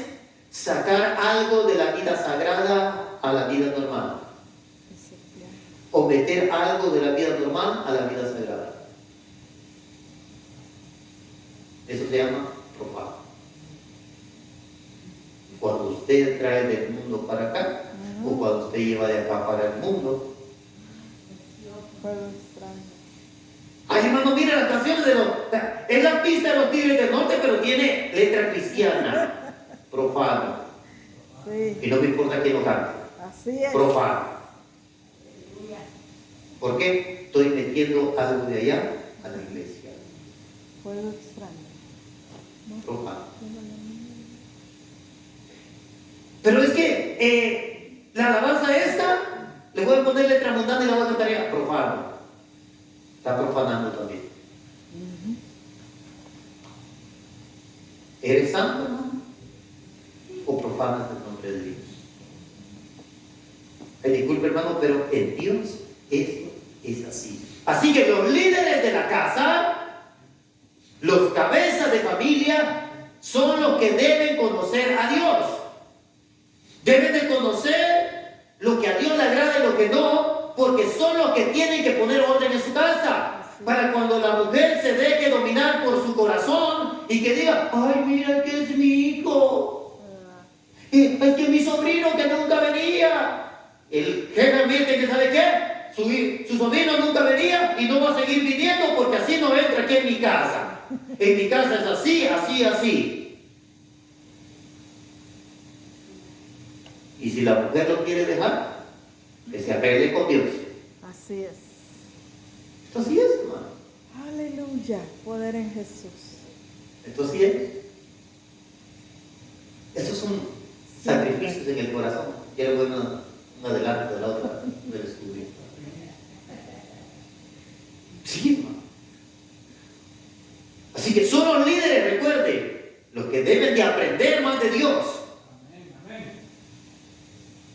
sacar algo de la vida sagrada a la vida normal. O meter algo de la vida normal a la vida sagrada. Eso se llama profano. Cuando usted trae del mundo para acá, o cuando usted lleva de acá para el mundo. Ay, hermano, mira las canciones es la pista de los Tigres del Norte, pero tiene letra cristiana. Profano. Sí. Y no me importa quién lo cante. Así es. Profano. ¿Por qué? Estoy metiendo algo de allá a la iglesia. Fuego extraño. Profano. Pero es que la alabanza esta Le voy a poner letra mundana y la voy a cantar profano. Está profanando también. ¿Eres santo, hermano? ¿O profanas el nombre de Dios? Disculpe, hermano, pero en Dios esto es así. Así que los líderes de la casa, los cabezas de familia, son los que deben conocer a Dios. Deben de conocer lo que a Dios le agrada y lo que no, porque son los que tienen que poner orden en su casa. Para cuando la mujer se deje dominar por su corazón y que diga, ay, mira que es mi hijo, es que mi sobrino que nunca venía. Él generalmente, ¿que sabe qué? Su sobrino nunca venía y no va a seguir viniendo porque así no entra aquí en mi casa. En mi casa es así, así, así. Y si la mujer lo quiere dejar, que se arregle con Dios. Así es. Esto sí es, hermano. Aleluya. Poder en Jesús. Esto sí es. Estos son sacrificios en el corazón. Quiero ver un adelanto de la otra del estudio. Sí, hermano. Así que son los líderes, recuerde, los que deben de aprender más de Dios.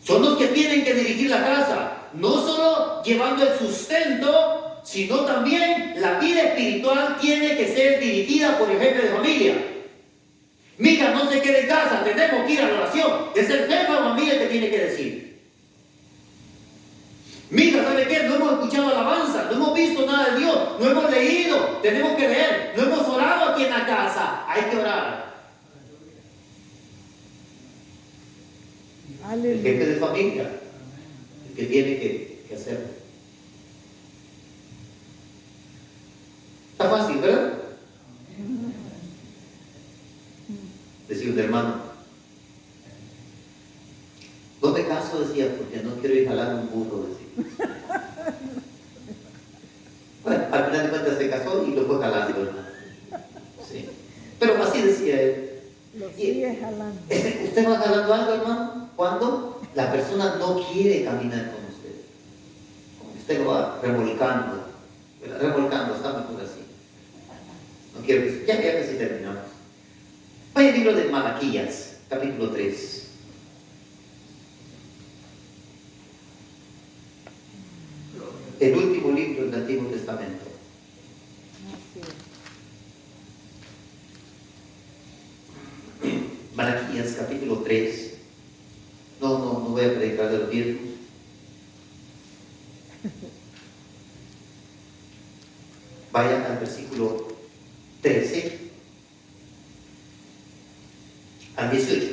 Son los que tienen que dirigir la casa, no solo llevando el sustento, sino también la vida espiritual tiene que ser dirigida por el jefe de familia. Mija, no se quede en casa, tenemos que ir a la oración. Es el jefe de familia el que tiene que decir. Mija, ¿sabe qué? No hemos escuchado alabanza, no hemos visto nada de Dios, no hemos leído, tenemos que leer, no hemos orado aquí en la casa, hay que orar. Aleluya. El jefe de familia, el que tiene que hacerlo. Está fácil, ¿verdad? Decía un hermano, no me caso, decía, porque no quiero ir jalando un burro, decía. Bueno, al final de cuentas se casó y lo fue jalando, hermano. Sí. Pero así decía él. Lo sigue jalando. ¿Usted va jalando algo, hermano? Cuando la persona no quiere caminar con usted. Usted lo va revolcando. Revolcando, está mejor así. No quiero que ya casi terminamos. Vaya al libro de Malaquías, capítulo 3. El último libro del Antiguo Testamento. Malaquías, capítulo 3. No voy a predicar de los viejos. Vaya al versículo 13 al 18.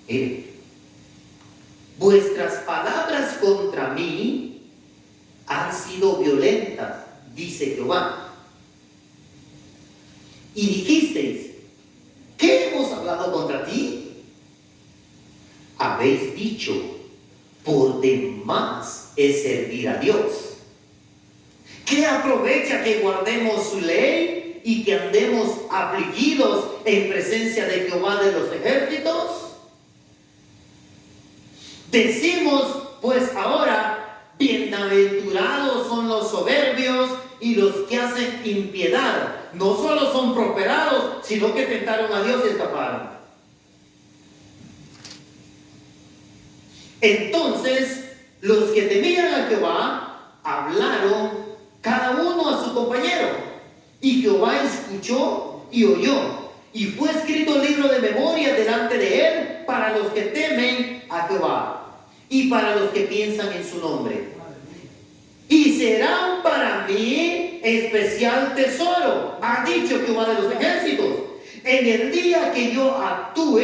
Miren, vuestras palabras contra mí han sido violentas, dice Jehová. Y dijisteis, ¿qué hemos hablado contra ti? Habéis dicho, por demás es servir a Dios. ¿Qué aprovecha que guardemos su ley y que andemos afligidos en presencia de Jehová de los ejércitos? Decimos, pues ahora, bienaventurados son los soberbios y los que hacen impiedad. No solo son prosperados, sino que tentaron a Dios y escaparon. Entonces, los que temían a Jehová hablaron cada uno a su compañero, y Jehová escuchó y oyó, y fue escrito el libro de memoria delante de él para los que temen a Jehová y para los que piensan en su nombre. Y serán para mí especial tesoro, ha dicho Jehová de los ejércitos, en el día que yo actúe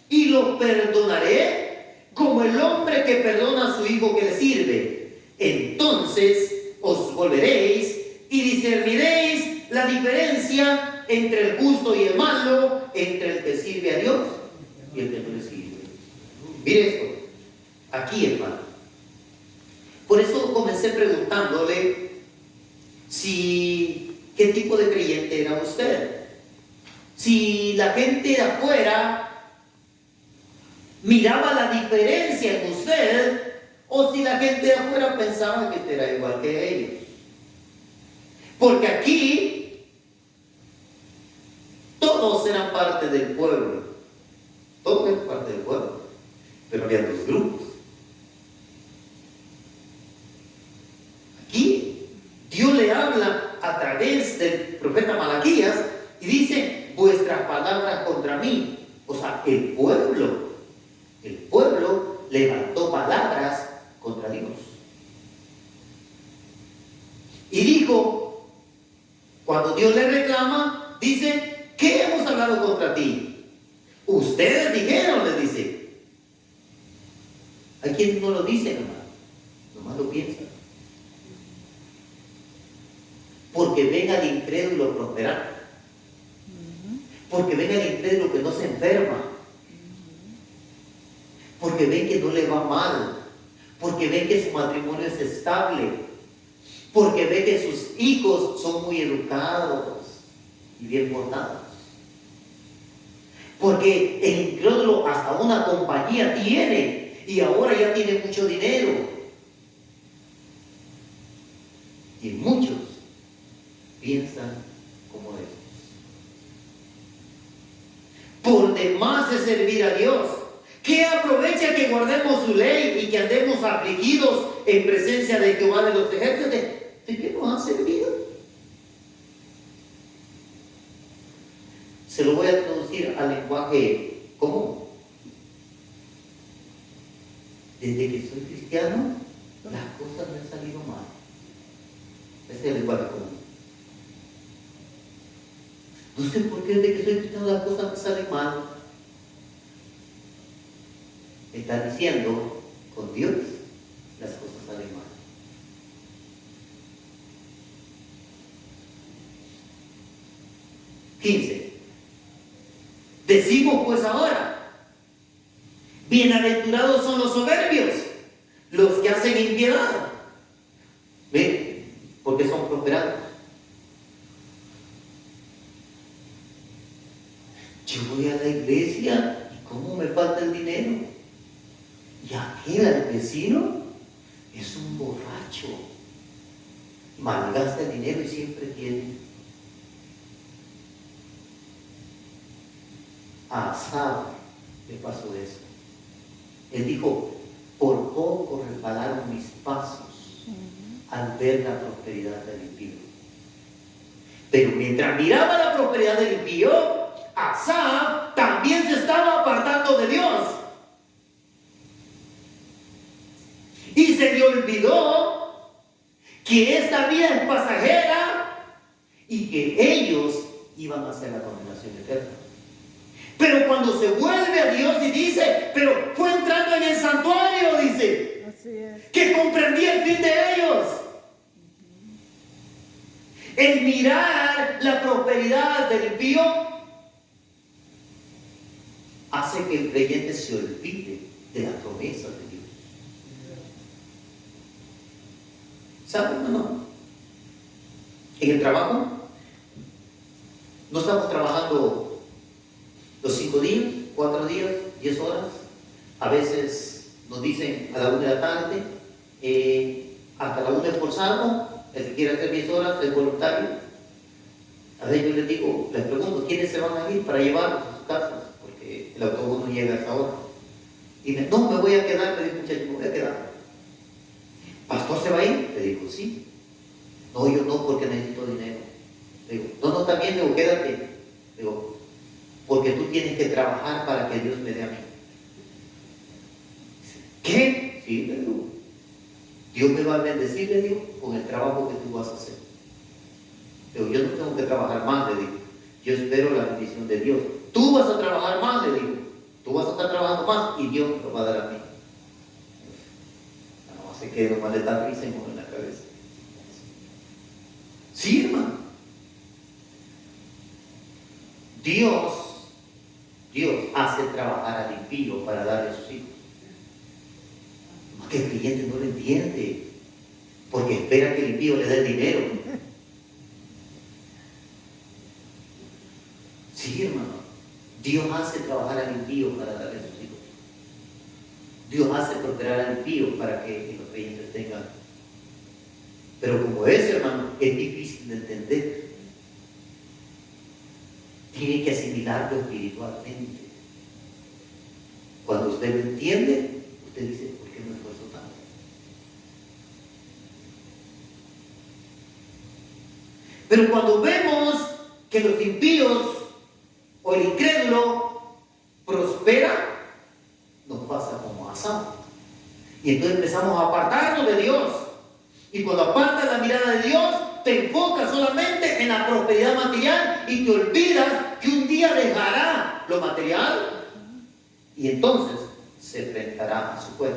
y los perdonaré como el hombre que perdona a su hijo que le sirve. Entonces os volveréis y discerniréis la diferencia entre el justo y el malo, entre el que sirve a Dios y el que no le sirve. Mire esto, aquí, hermano. Por eso comencé preguntándole qué tipo de creyente era usted. Si la gente de afuera miraba la diferencia en usted, o si la gente de afuera pensaba que usted era igual que ellos. Porque aquí todos eran parte del pueblo. Todos eran parte del pueblo. Pero había dos grupos. Aquí Dios le habla a través del profeta Malaquías y dice: vuestras palabras contra mí. O sea, el pueblo levantó palabras contra Dios. Y dijo, cuando Dios le reclama, dice: ¿qué hemos hablado contra ti? Ustedes dijeron, le dice. Hay quienes no lo dicen, nomás lo piensan. Porque ven al incrédulo prosperar. Porque ven al incrédulo que no se enferma. Porque ven que no le va mal. Porque ven que su matrimonio es estable. Porque ven que sus hijos son muy educados y bien portados. Porque el incrédulo hasta una compañía tiene y ahora ya tiene mucho dinero. Y muchos piensan como ellos. Por demás de servir a Dios, ¿qué aprovecha que guardemos su ley y que andemos afligidos en presencia de Jehová de los ejércitos? ¿De qué nos han servido? Se lo voy a traducir al lenguaje común. Desde que soy cristiano, las cosas me han salido mal. Ese es el lenguaje común. No sé por qué desde que soy cristiano las cosas me salen mal. Está diciendo, con Dios las cosas salen mal. Decimos pues ahora, bienaventurados son los soberbios, los que hacen impiedad. ¿Ven? Porque son prosperados. Yo voy a la iglesia y ¿cómo me falta el dinero? Y aquel, el vecino, es un borracho. Malgasta el dinero y siempre tiene. A Asaf le pasó eso. Él dijo: por poco resbalaron mis pasos al ver la prosperidad del impío. Pero mientras miraba la prosperidad del impío, Asaf también se estaba apartando de Dios. Y se le olvidó que esta vida es pasajera y que ellos iban a hacer la condenación eterna. Pero cuando se vuelve a Dios y dice, pero fue entrando en el santuario, dice, Así es. que comprendía el fin de ellos. El mirar la prosperidad del impío hace que el creyente se olvide de las promesas de Dios. ¿Saben o no? En el trabajo no estamos trabajando los 5 días, 4 días, 10 horas. A veces nos dicen a la 1 de la tarde, hasta la 1 es por salvo. El que quiera hacer 10 horas es voluntario. A veces yo les digo, les pregunto, ¿quiénes se van a ir para llevarlos a sus casas? Porque el autobús no llega a esa hora. Y no, me voy a quedar, le digo, muchacho, me voy a quedar. ¿Pastor se va a ir? Le digo, sí. No, yo no, porque necesito dinero. Le digo, no, está bien, le digo, quédate. Le digo, porque tú tienes que trabajar para que Dios me dé a mí. ¿Qué? Sí, le digo. Dios me va a bendecir, le digo, con el trabajo que tú vas a hacer. Le digo, yo no tengo que trabajar más, le digo. Yo espero la bendición de Dios. Tú vas a trabajar más, le digo. Tú vas a estar trabajando más y Dios me lo va a dar a mí. No se quede nomás de dar risa y mover en la cabeza. Sí, hermano. Dios hace trabajar al impío para darle a sus hijos. Más que el cliente no lo entiende, porque espera que el impío le dé el dinero. Sí, hermano. Dios hace trabajar al impío para darle a sus hijos. Dios hace prosperar al impío para que los creyentes tengan. Pero como es, hermano, es difícil de entender. Tiene que asimilarlo espiritualmente. Cuando usted lo entiende, usted dice, ¿por qué me esfuerzo tanto? Pero cuando vemos que los impíos o el incrédulo prospera, nos pasa como a Asaf. Y entonces empezamos a apartarnos de Dios. Y cuando apartas la mirada de Dios, te enfocas solamente en la prosperidad material y te olvidas que un día dejará lo material y entonces se enfrentará a su juez.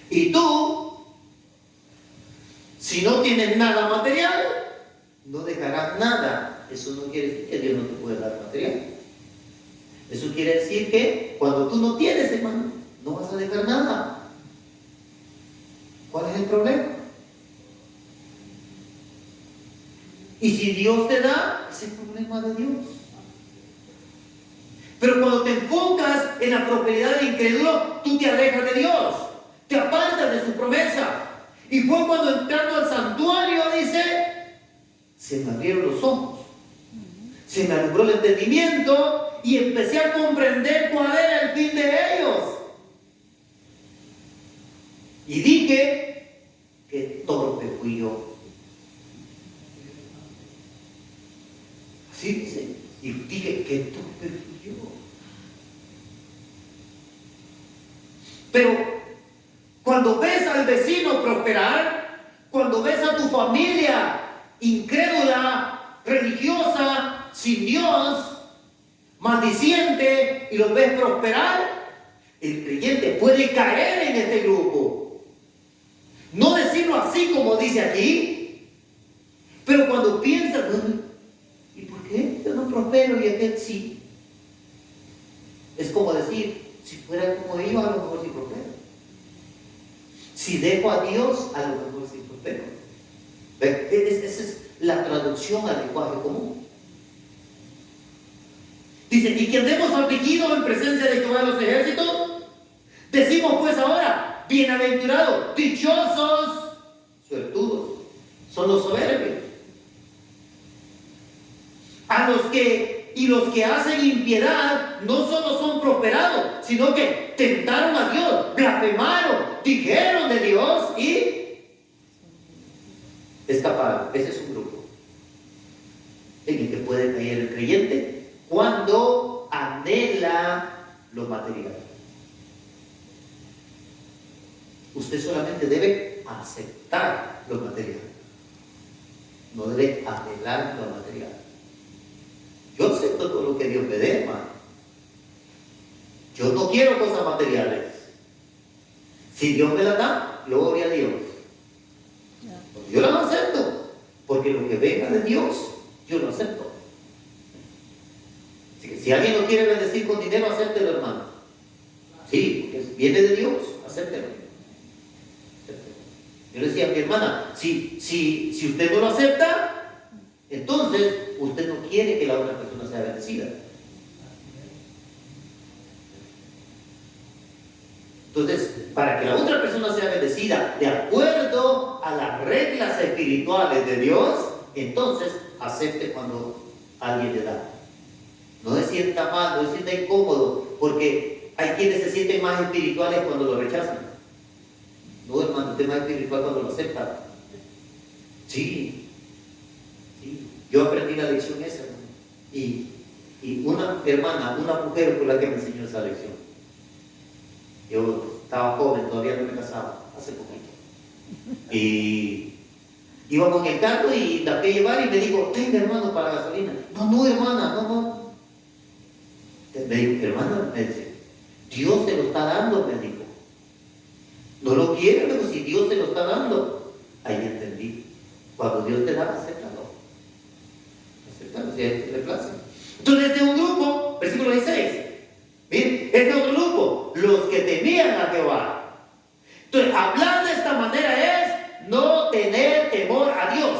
Y tú, si no tienes nada material, no dejarás nada. Eso no quiere decir que Dios no te puede dar material. Eso quiere decir que cuando tú no tienes, hermano, no vas a dejar nada. ¿Cuál es el problema? Y si Dios te da, ese es el problema de Dios. Pero cuando te enfocas en la prosperidad del incrédulo, tú te alejas de Dios, te apartas de su promesa. Y fue cuando entrando al santuario, dice, se me abrieron los ojos, se me alumbró el entendimiento y empecé a comprender cuál era el fin de ellos. Y dije que torpe fui yo. Así dice. Y dije que torpe fui yo. Pero cuando ves al vecino prosperar, cuando ves a tu familia incrédula, religiosa, sin Dios, maldiciente, y los ves prosperar, el creyente puede caer en este grupo. No decirlo así como dice aquí, pero cuando piensas, ¿y por qué yo no prospero y aquel sí? Es como decir, si fuera como ellos, a lo mejor sí prospero. Si dejo a Dios, a lo mejor sí prospero. Esa es la traducción al lenguaje común. Dice, y que andemos afligidos en presencia de Jehová de los ejércitos, decimos pues ahora, bienaventurados, dichosos, suertudos, son los soberbios. Los que hacen impiedad no solo son prosperados, sino que tentaron a Dios, blasfemaron, dijeron de Dios y escaparon. Ese es un grupo en el que puede caer el creyente cuando anhela lo material. Usted solamente debe aceptar lo material, no debe anhelar lo material. Yo acepto todo lo que Dios me dé, hermano. Yo no quiero cosas materiales. Si Dios me las da, gloria a Dios. Yo las acepto, porque lo que venga de Dios, yo lo acepto. Así que si alguien lo quiere bendecir con dinero, acéptelo, hermano. Sí, porque viene de Dios, acéptelo. Yo le decía a mi hermana, si usted no lo acepta, entonces usted no quiere que la otra persona sea bendecida. Entonces, para que la otra persona sea bendecida de acuerdo a las reglas espirituales de Dios, entonces acepte cuando alguien le da. No se sienta mal, no se sienta incómodo, porque hay quienes se sienten más espirituales cuando lo rechazan. No, hermano, usted es más espiritual cuando lo acepta. Sí. Yo aprendí la lección esa, hermano. Y una hermana, una mujer fue la que me enseñó esa lección. Yo estaba joven, todavía no me casaba, hace poquito. Y íbamos en el carro y la fui a llevar y me dijo, tenga, hermano, para gasolina. No, hermana, no. Me dijo, hermana, me dice, Dios se lo está dando, me dijo. No lo quiere, pero si Dios se lo está dando. Ahí entendí. Cuando Dios te da, acéptalo. Si le place. Entonces, este es un grupo, versículo 16. Miren, este es otro grupo, los que temían a Jehová. Entonces, hablar de esta manera es no tener temor a Dios.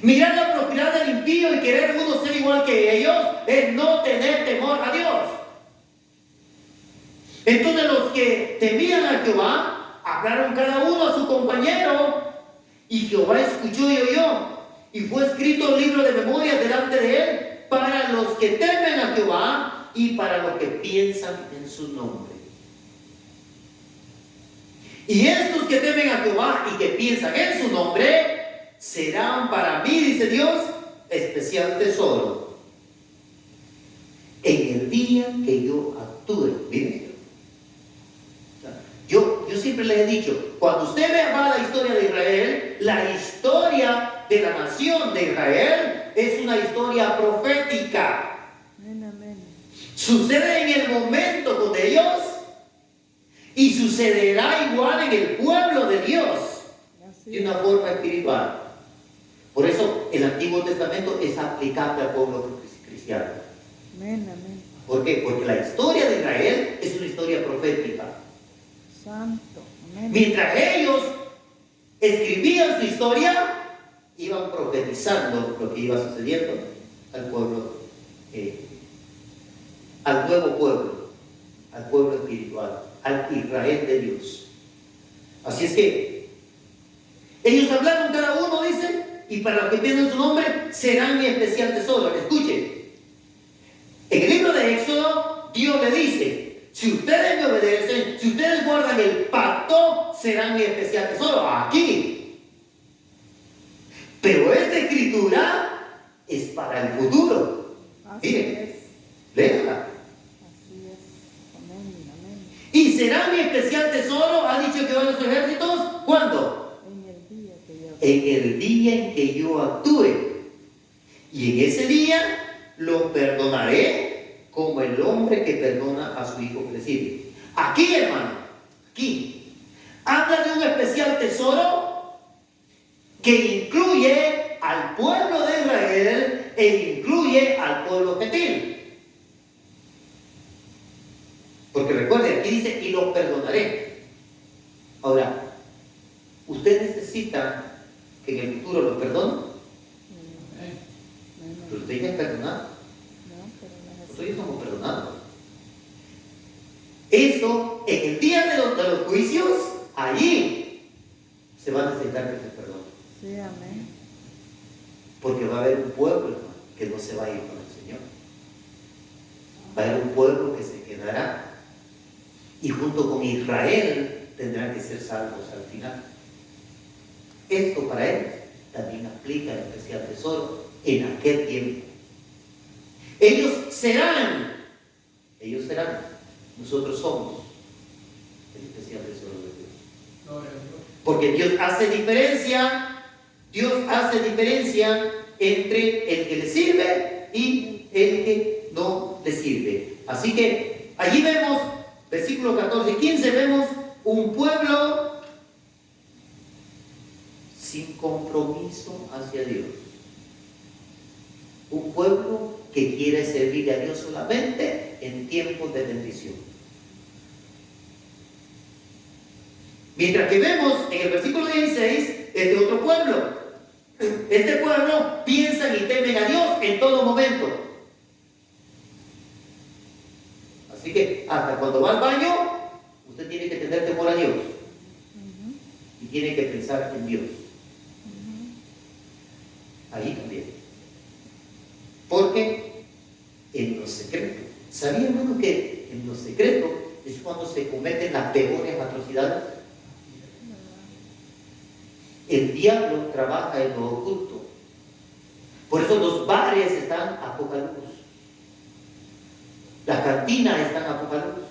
Mirar la prosperidad del impío y querer uno ser igual que ellos es no tener temor a Dios. Entonces los que temían a Jehová hablaron cada uno a su compañero, y Jehová escuchó y oyó, y fue escrito el libro de memoria delante de él para los que temen a Jehová y para los que piensan en su nombre. Y estos que temen a Jehová y que piensan en su nombre serán para mí, dice Dios, especial tesoro en el día que yo actúe. Miren, yo siempre les he dicho, cuando usted va a la historia de Israel, la historia de la nación de Israel es una historia profética. Amén, amén. Sucede en el momento con ellos y sucederá igual en el pueblo de Dios Así de una forma espiritual. Por eso el Antiguo Testamento es aplicable al pueblo cristiano. Amén, amén. ¿Por qué? Porque la historia de Israel es una historia profética. Santo. Amén. Mientras ellos escribían su historia, iban profetizando lo que iba sucediendo al pueblo, al nuevo pueblo, al pueblo espiritual, al Israel de Dios. Así es que ellos hablaron cada uno, dice, y para los que piensan su nombre serán mi especial tesoro. Escuchen, en el libro de Éxodo Dios le dice: si ustedes me obedecen, si ustedes guardan el pacto, serán mi especial tesoro. Aquí. Pero esta escritura es para el futuro. Así Miren, es. léala. Así es. Amén, amén. Y será mi especial tesoro, ha dicho Jehová de los ejércitos. ¿Cuándo? En el día que yo. En el día en que yo actúe. Y en ese día lo perdonaré como el hombre que perdona a su hijo que le sirve. Aquí, hermano, aquí habla de un especial tesoro que incluye al pueblo de Israel e incluye al pueblo gentil. Porque recuerden, aquí dice: y los perdonaré. Ahora, ¿usted necesita que en el futuro los perdone? Pero usted ya es perdonado. No, pero no es Nosotros ya somos perdonados. Esto, en el día de los juicios, allí se va a necesitar que se perdone. Sí, amén. Porque va a haber un pueblo, hermano, que no se va a ir con el Señor. Va a haber un pueblo que se quedará. Y junto con Israel tendrán que ser salvos al final. Esto para él también aplica el especial tesoro en aquel tiempo. Ellos serán, nosotros somos el especial tesoro de Dios. Porque Dios hace diferencia entre el que le sirve y el que no le sirve. Así que allí vemos, versículo 14 y 15, vemos un pueblo sin compromiso hacia Dios. Un pueblo que quiere servir a Dios solamente en tiempos de bendición. Mientras que vemos en el versículo 16, este otro pueblo. Este pueblo piensa y temen a Dios en todo momento. Así que hasta cuando va al baño, usted tiene que tener temor a Dios. Y tiene que pensar en Dios. Ahí también. Porque en lo secreto, ¿sabía, hermano, que en lo secreto es cuando se cometen las peores atrocidades? El diablo trabaja en lo oculto. Por eso los bares están a poca luz. Las cantinas están a poca luz.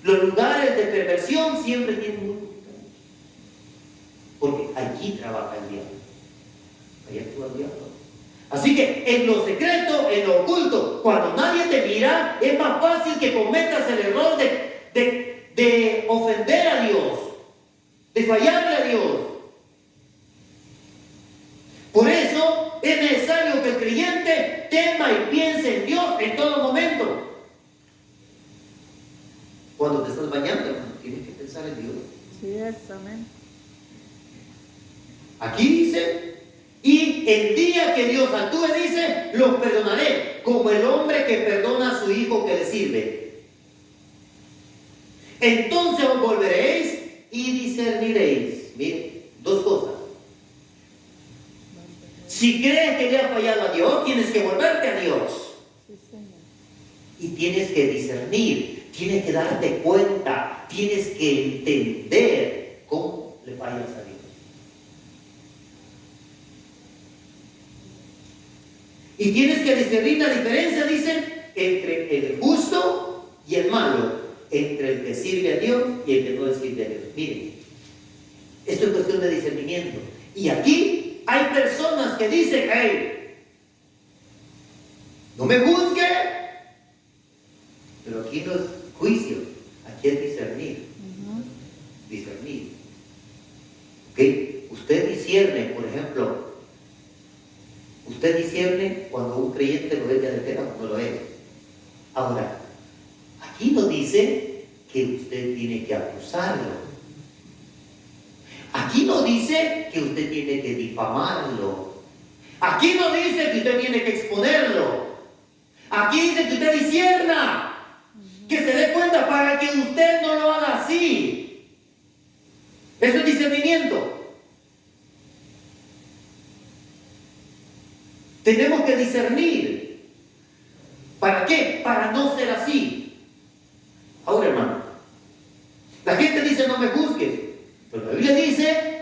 Los lugares de perversión siempre tienen luz. Porque allí trabaja el diablo. Allí actúa el diablo. Así que en lo secreto, en lo oculto, cuando nadie te mira, es más fácil que cometas el error de ofender a Dios, de fallarle a Dios. Por eso es necesario que el creyente tema y piense en Dios en todo momento. Cuando te estás bañando, hermano, tienes que pensar en Dios. Sí es, amén. Aquí dice: y el día que Dios actúe, dice, los perdonaré, como el hombre que perdona a su hijo que le sirve. Entonces os volveréis y discerniréis. Miren, dos cosas. Si crees que le has fallado a Dios, tienes que volverte a Dios. Sí, Señor. Y tienes que discernir, tienes que darte cuenta, tienes que entender cómo le fallas a Dios. Y tienes que discernir la diferencia, dicen, entre el justo y el malo, entre el que sirve a Dios y el que no le sirve a Dios. Miren, esto es cuestión de discernimiento. Y aquí hay personas que dicen, hey, no me juzgue, pero aquí no es juicio, aquí es discernir. Discernir. ¿Ok? Usted discierne, por ejemplo, usted discierne cuando un creyente lo es de adentera o no lo es. Ahora, aquí no dice que usted tiene que acusarlo. Aquí no dice que usted tiene que difamarlo. Aquí no dice que usted tiene que exponerlo. Aquí dice que usted discierna, que se dé cuenta para que usted no lo haga así. Eso es discernimiento. Tenemos que discernir. ¿Para qué? Para no ser así. Ahora, hermano, la gente dice no me juzgues, pero la Biblia dice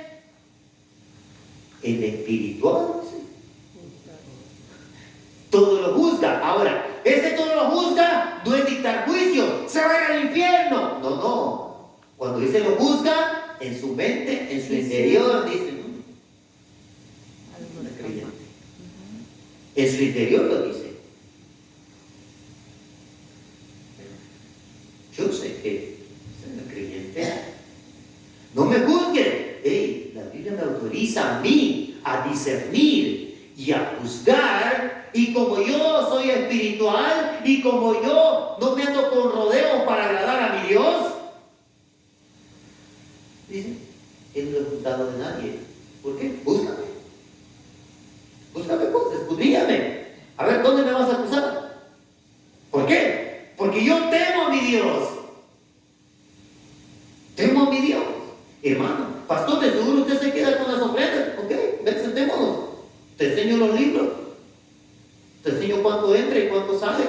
el espiritual todo lo juzga. Ahora, ese todo lo juzga no es dictar juicio, se va a ir al infierno. No, no. Cuando dice lo juzga, en su mente, en su interior, dice, no es creyente. En su interior lo dice. Yo sé que no es creyente. No me juzguen. Hey, la Biblia me autoriza a mí a discernir y a juzgar. Y como yo soy espiritual y como yo no me ando con rodeos para agradar a mi Dios, dice, él no es juzgado de nadie. ¿Por qué? Búscame. Búscame pues, escudríllame. A ver, ¿dónde me vas a acusar? ¿Por qué? Porque yo temo a mi Dios. Temo a mi Dios. Hermano, pastor, de seguro usted se queda con las ofrendas. Ok, ven, sentémonos. Te enseño los libros. Te enseño cuánto entra y cuánto sale.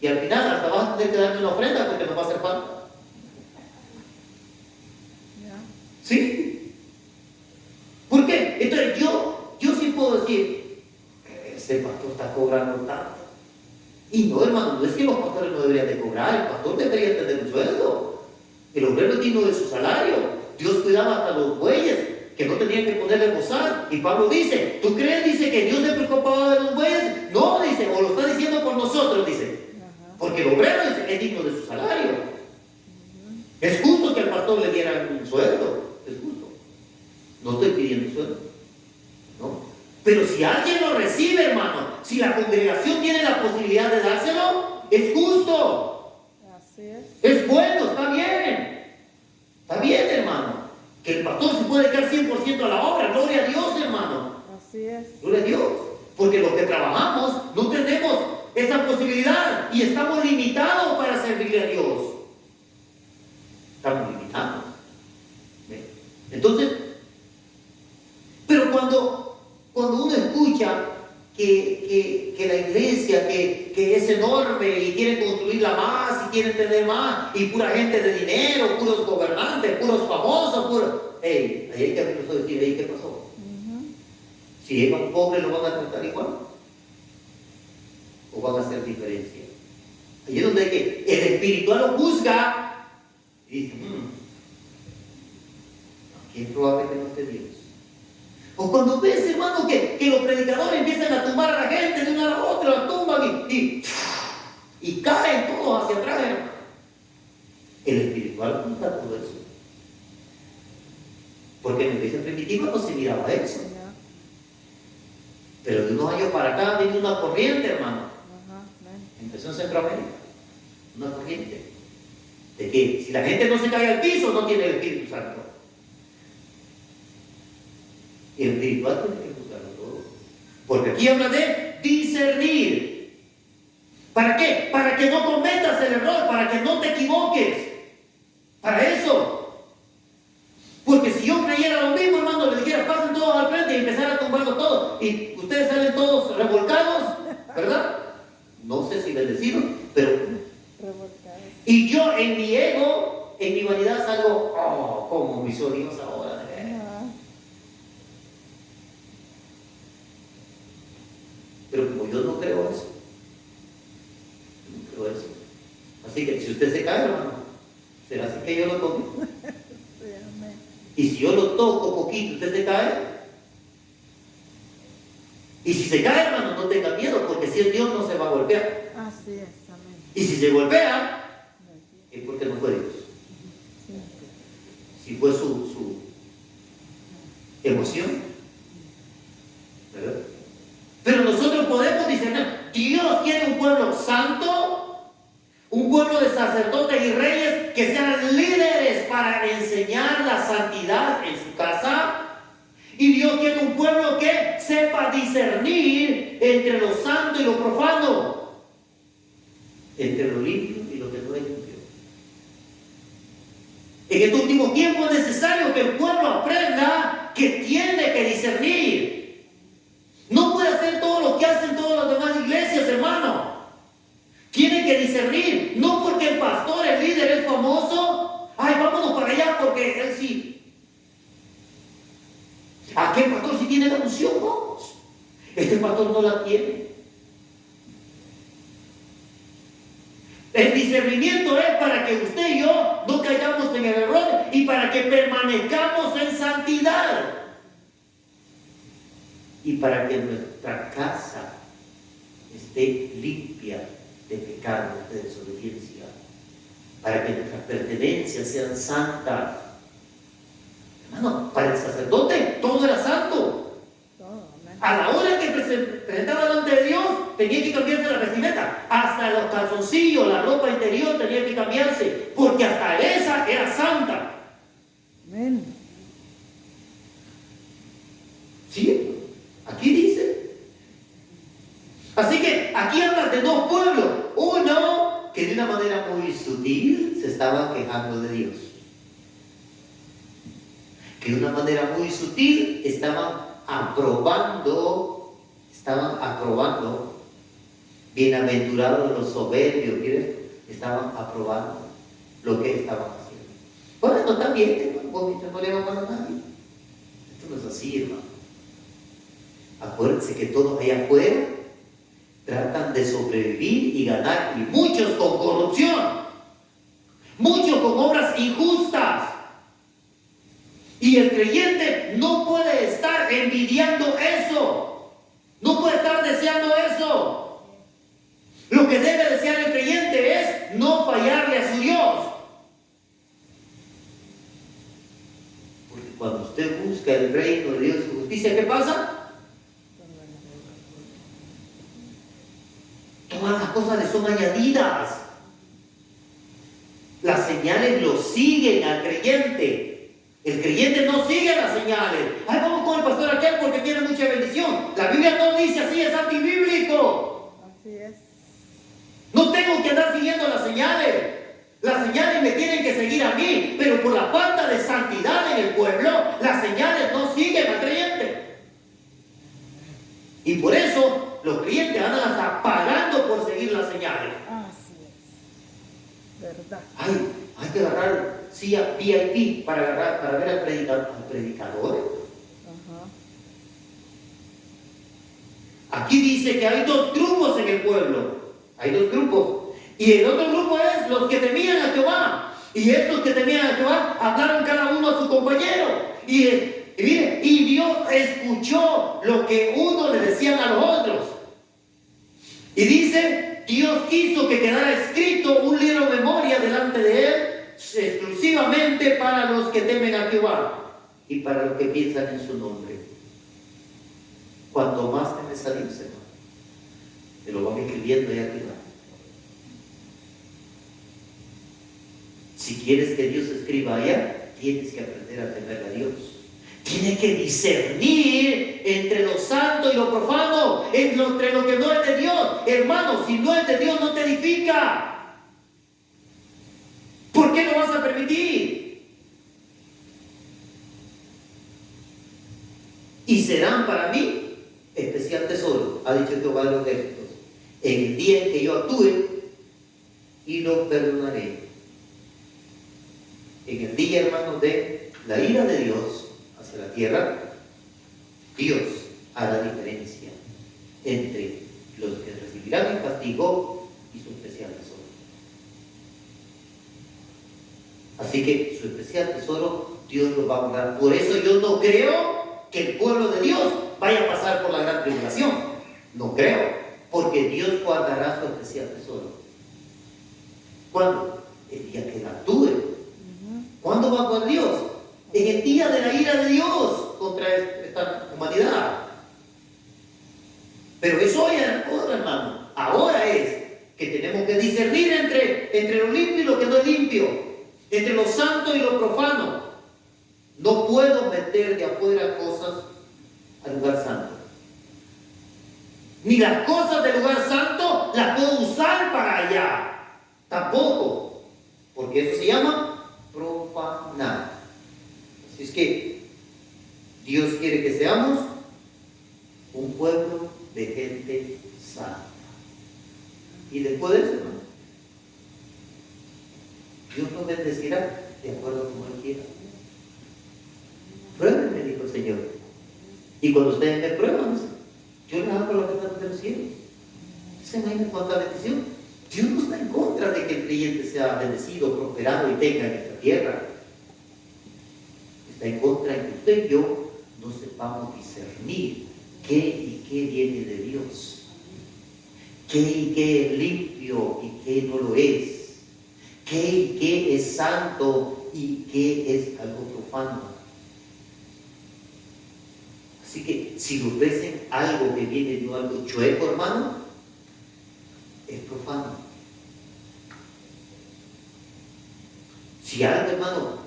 Y al final hasta vas a tener que darme una ofrenda porque me va a hacer falta. ¿Sí? ¿Por qué? Entonces yo sí puedo decir, ese pastor está cobrando tanto. Y no, hermano, no es que los pastores no deberían de cobrar. El pastor debería tener un sueldo. El obrero es digno de su salario. Dios cuidaba hasta los bueyes, que no tenían que ponerle bozal. Y Pablo dice, ¿tú crees? Dice que Dios se preocupaba de los bueyes. No, dice, o lo está diciendo por nosotros, dice. Porque el obrero dice, es digno de su salario. Es justo que al pastor le dieran un sueldo. Es justo. No estoy pidiendo sueldo. No. Pero si alguien lo recibe, hermano, si la congregación tiene la posibilidad de dárselo, es justo. Así es. Es bueno, está bien. Está bien, hermano. Que el pastor se puede dedicar 100% a la obra. Gloria a Dios, hermano. Así es. Gloria a Dios. Porque los que trabajamos no tenemos esa posibilidad y estamos limitados para servirle a Dios. Estamos limitados. ¿Ve? Entonces, pero cuando uno escucha que la iglesia que es enorme y quieren construirla más y quieren tener más y pura gente de dinero, puros gobernantes, puros famosos, puros... Hey, ahí hay que abrir los ojos y decir, hey, ¿qué pasó? Si llegan pobres, ¿lo van a tratar igual? ¿O van a hacer diferencia? Ahí es donde hay que... El espiritual lo juzga y dice, aquí es probable que no esté Dios. O cuando ves, hermano, que los predicadores empiezan a tumbar a la gente de una a la otra, la tumban y caen todos hacia atrás, hermano. El espiritual juzga todo eso. Porque en la iglesia primitiva no se miraba eso. Pero de unos años para acá viene una corriente, hermano. Empezó en Centroamérica. Una corriente. De que si la gente no se cae al piso, no tiene el Espíritu Santo. Y el espiritual tiene que juzgarlo todo. Porque aquí habla de discernir. ¿Para qué? Para que no cometas el error, para que no te equivoques. Para eso. Porque si yo creyera lo mismo, hermano, le dijera, pasen todos al frente y empezara a tumbarlo todo, y ustedes salen todos revolcados, ¿verdad? No sé si bendecidos, pero... Revolcados. Y yo en mi ego, en mi vanidad salgo, oh, como mis oídos ahora. Ajá. Pero como yo no creo eso, no creo eso. Así que si usted se cae, hermano, será así que yo lo toque. Sí, amén. Y si yo lo toco poquito, usted se cae. Y si se cae, hermano, no tenga miedo, porque si es Dios no se va a golpear. Así es, amén. Y si se golpea, es porque no fue Dios. Sí. Si fue su emoción, ¿verdad? Pero nosotros podemos discernir. Dios quiere un pueblo santo, un pueblo de sacerdotes y reyes que sean líderes para enseñar la santidad en su casa. Y Dios quiere un pueblo que sepa discernir entre lo santo y lo profano, entre lo limpio y lo que no es limpio. En este último tiempo es necesario que el pueblo aprenda que tiene que discernir. No puede hacer todo lo que hacen todas las demás iglesias, hermano. Tiene que discernir. No porque el pastor, el líder es famoso. Ay, vámonos para allá porque él sí. Aquel pastor sí tiene la unción, vamos. Este pastor no la tiene. El discernimiento es para que usted y yo no caigamos en el error y para que permanezcamos en santidad. Y para que nuestra casa esté limpia de pecado, de desobediencia. Para que nuestras pertenencias sean santas. Hermano, para el sacerdote todo era santo. Todo, amén. A la hora que se presentaba delante de Dios, tenía que cambiarse la vestimenta. Hasta los calzoncillos, la ropa interior tenía que cambiarse. Porque hasta esa era santa. Amén. ¿Sí? Aquí dice. Así que aquí habla de dos pueblos. Uno que de una manera muy sutil se estaba quejando de Dios. Que de una manera muy sutil estaban aprobando, bienaventurados los soberbios, ¿quieres? Estaban aprobando lo que estaban haciendo. Por esto también, hermano, no le vamos a nadie. Esto no es así, hermano. Acuérdense que todos allá afuera tratan de sobrevivir y ganar, y muchos con corrupción, muchos con obras injustas. Y el creyente no puede estar envidiando eso, no puede estar deseando eso. Lo que debe desear el creyente es no fallarle a su Dios. Porque cuando usted busca el reino de Dios y su justicia, ¿qué pasa? Todas las cosas le son añadidas. Las señales lo siguen al creyente. El creyente no sigue las señales. Ay, vamos con el pastor aquel porque tiene mucha bendición. La Biblia no dice así, es antibíblico. Así es. No tengo que andar siguiendo las señales. Las señales me tienen que seguir a mí, pero por la falta de santidad en el pueblo, las señales no siguen al creyente. Y por eso los creyentes andan hasta pagando por seguir las señales. Así es. Verdad. Ay, hay que agarrar silla VIP para ver al predicador. Ajá. Aquí dice que hay dos grupos en el pueblo. Hay dos grupos. Y el otro grupo es los que temían a Jehová. Y estos que temían a Jehová hablaron cada uno a su compañero. Y mire, y Dios escuchó lo que unos le decían a los otros. Y dice, Dios quiso que quedara escrito un libro de memoria delante de él, exclusivamente para los que temen a Jehová y para los que piensan en su nombre. Cuanto más temes a Dios, hermano, te lo van escribiendo ahí arriba. Si quieres que Dios escriba allá, tienes que aprender a temer a Dios. Tienes que discernir entre lo santo y lo profano, entre lo que no es de Dios. Hermano, si no es de Dios, no te edifica. ¿Por qué qué lo vas a permitir? Y serán para mí especial tesoro, ha dicho Jehová de los ejércitos, en el día en que yo actúe y los perdonaré. En el día, hermanos, de la ira de Dios hacia la tierra, Dios hará diferencia entre los que recibirán el castigo y su especial tesoro. Así que su especial tesoro Dios lo va a guardar. Por eso yo no creo que el pueblo de Dios vaya a pasar por la gran tribulación. No creo, porque Dios guardará su especial tesoro. ¿Cuándo? El día que él actúe. ¿Cuándo va a actuar Dios? En el día de la ira de Dios contra esta humanidad. Pero eso hoy, ahora, hermano. Ahora es que tenemos que discernir entre lo limpio y lo que no es limpio, entre lo santo y lo profano. No puedo meter de afuera cosas al lugar santo. Ni las cosas del lugar santo las puedo usar para allá. Tampoco. Porque eso se llama profanar. Así es que Dios quiere que seamos un pueblo de gente santa. Y después de eso, hermano, Dios nos bendecirá de acuerdo a como Él quiera. Pruébenme, dijo el Señor. Y cuando ustedes me prueban, yo les hago lo que está de los cielos. Esa no es cuánta bendición. Dios no está en contra de que el creyente sea bendecido, prosperado y tenga en esta tierra. Está en contra de que usted y yo no sepamos discernir qué y qué viene de Dios, qué y qué es limpio y qué no lo es, qué y qué es santo y qué es algo profano. Así que si le ofrecen algo que viene de algo chueco, hermano, es profano. Si algo, hermano,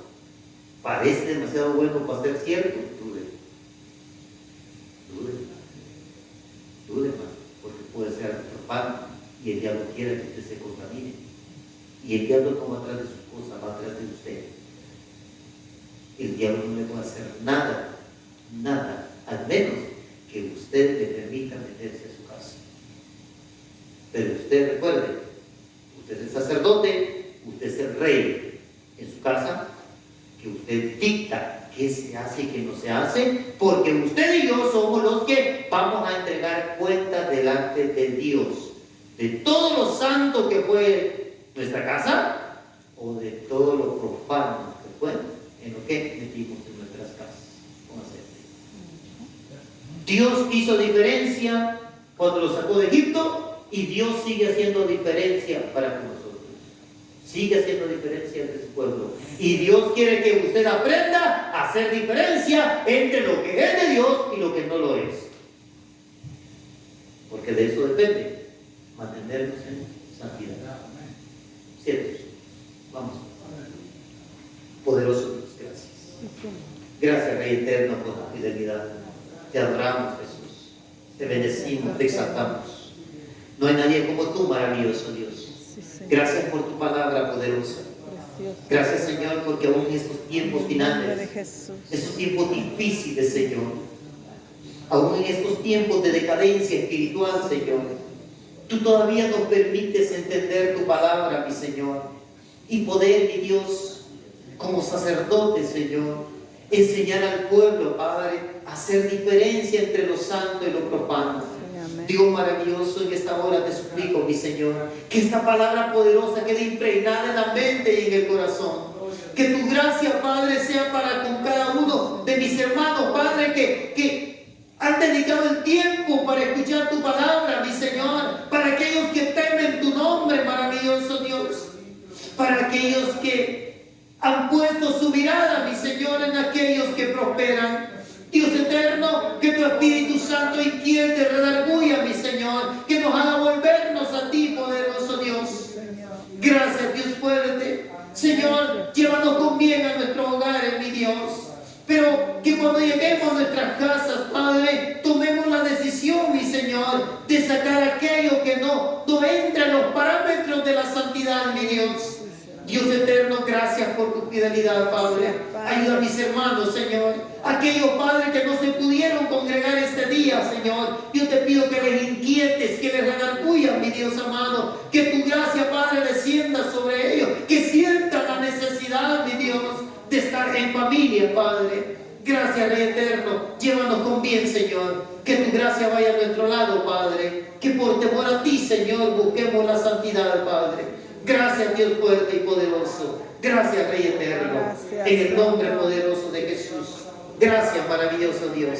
parece demasiado bueno para ser cierto, dude, hermano, porque puede ser algo profano y el diablo quiere que usted se contamine. Y el diablo no va atrás de sus cosas, va atrás de usted. El diablo no le puede hacer nada, al menos que usted le permita meterse a su casa. Pero usted recuerde, usted es el sacerdote, usted es el rey en su casa, que usted dicta qué se hace y qué no se hace, porque usted y yo somos los que vamos a entregar cuentas delante de Dios, de todo lo santo que fue nuestra casa, o de todo lo profano que fue en lo que metimos en nuestras casas. Dios hizo diferencia cuando lo sacó de Egipto, y Dios sigue haciendo diferencia para con nosotros. Sigue haciendo diferencia entre su pueblo. Y Dios quiere que usted aprenda a hacer diferencia entre lo que es de Dios y lo que no lo es. Porque de eso depende mantenernos en santidad. ¿Cierto? Vamos. Poderoso Dios, gracias. Gracias, Rey eterno, por la fidelidad. Te adoramos, Jesús. Te bendecimos, te exaltamos. No hay nadie como tú, maravilloso Dios. Gracias por tu palabra poderosa. Gracias, Señor, porque aún en estos tiempos finales, estos tiempos difíciles, Señor, aún en estos tiempos de decadencia espiritual, Señor, tú todavía nos permites entender tu palabra, mi Señor, y poder, mi Dios, como sacerdote, Señor, enseñar al pueblo, Padre, a hacer diferencia entre lo santo y lo profano. Dios maravilloso, en esta hora te suplico, mi Señor, que esta palabra poderosa quede impregnada en la mente y en el corazón. Que tu gracia, Padre, sea para con cada uno de mis hermanos, Padre, que han dedicado el tiempo para escuchar tu palabra, mi Señor, para aquellos que temen tu nombre, maravilloso Dios, para aquellos que han puesto su mirada, mi Señor, en aquellos que prosperan. Dios eterno, que tu Espíritu Santo inquiete, redarguya, mi Señor, que nos haga volvernos a ti, poderoso Dios. Gracias, Dios fuerte. Señor, llévanos con bien a nuestros hogares, mi Dios. Pero que cuando lleguemos a nuestras casas, Padre, tomemos la decisión, mi Señor, de sacar aquello que no entra en los parámetros de la santidad, mi Dios. Dios eterno, gracias por tu fidelidad, Padre. Gracias, Padre. Ayuda a mis hermanos, Señor. Aquellos, Padre, que no se pudieron congregar este día, Señor. Yo te pido que les inquietes, que les redarguyan, mi Dios amado. Que tu gracia, Padre, descienda sobre ellos. Que sientan la necesidad, mi Dios, de estar en familia, Padre. Gracias, Rey eterno. Llévanos con bien, Señor. Que tu gracia vaya a nuestro lado, Padre. Que por temor a ti, Señor, busquemos la santidad, Padre. Gracias, Dios fuerte y poderoso. Gracias, Rey eterno. Gracias, En el nombre Señor. poderoso de Jesús. Gracias, maravilloso Dios.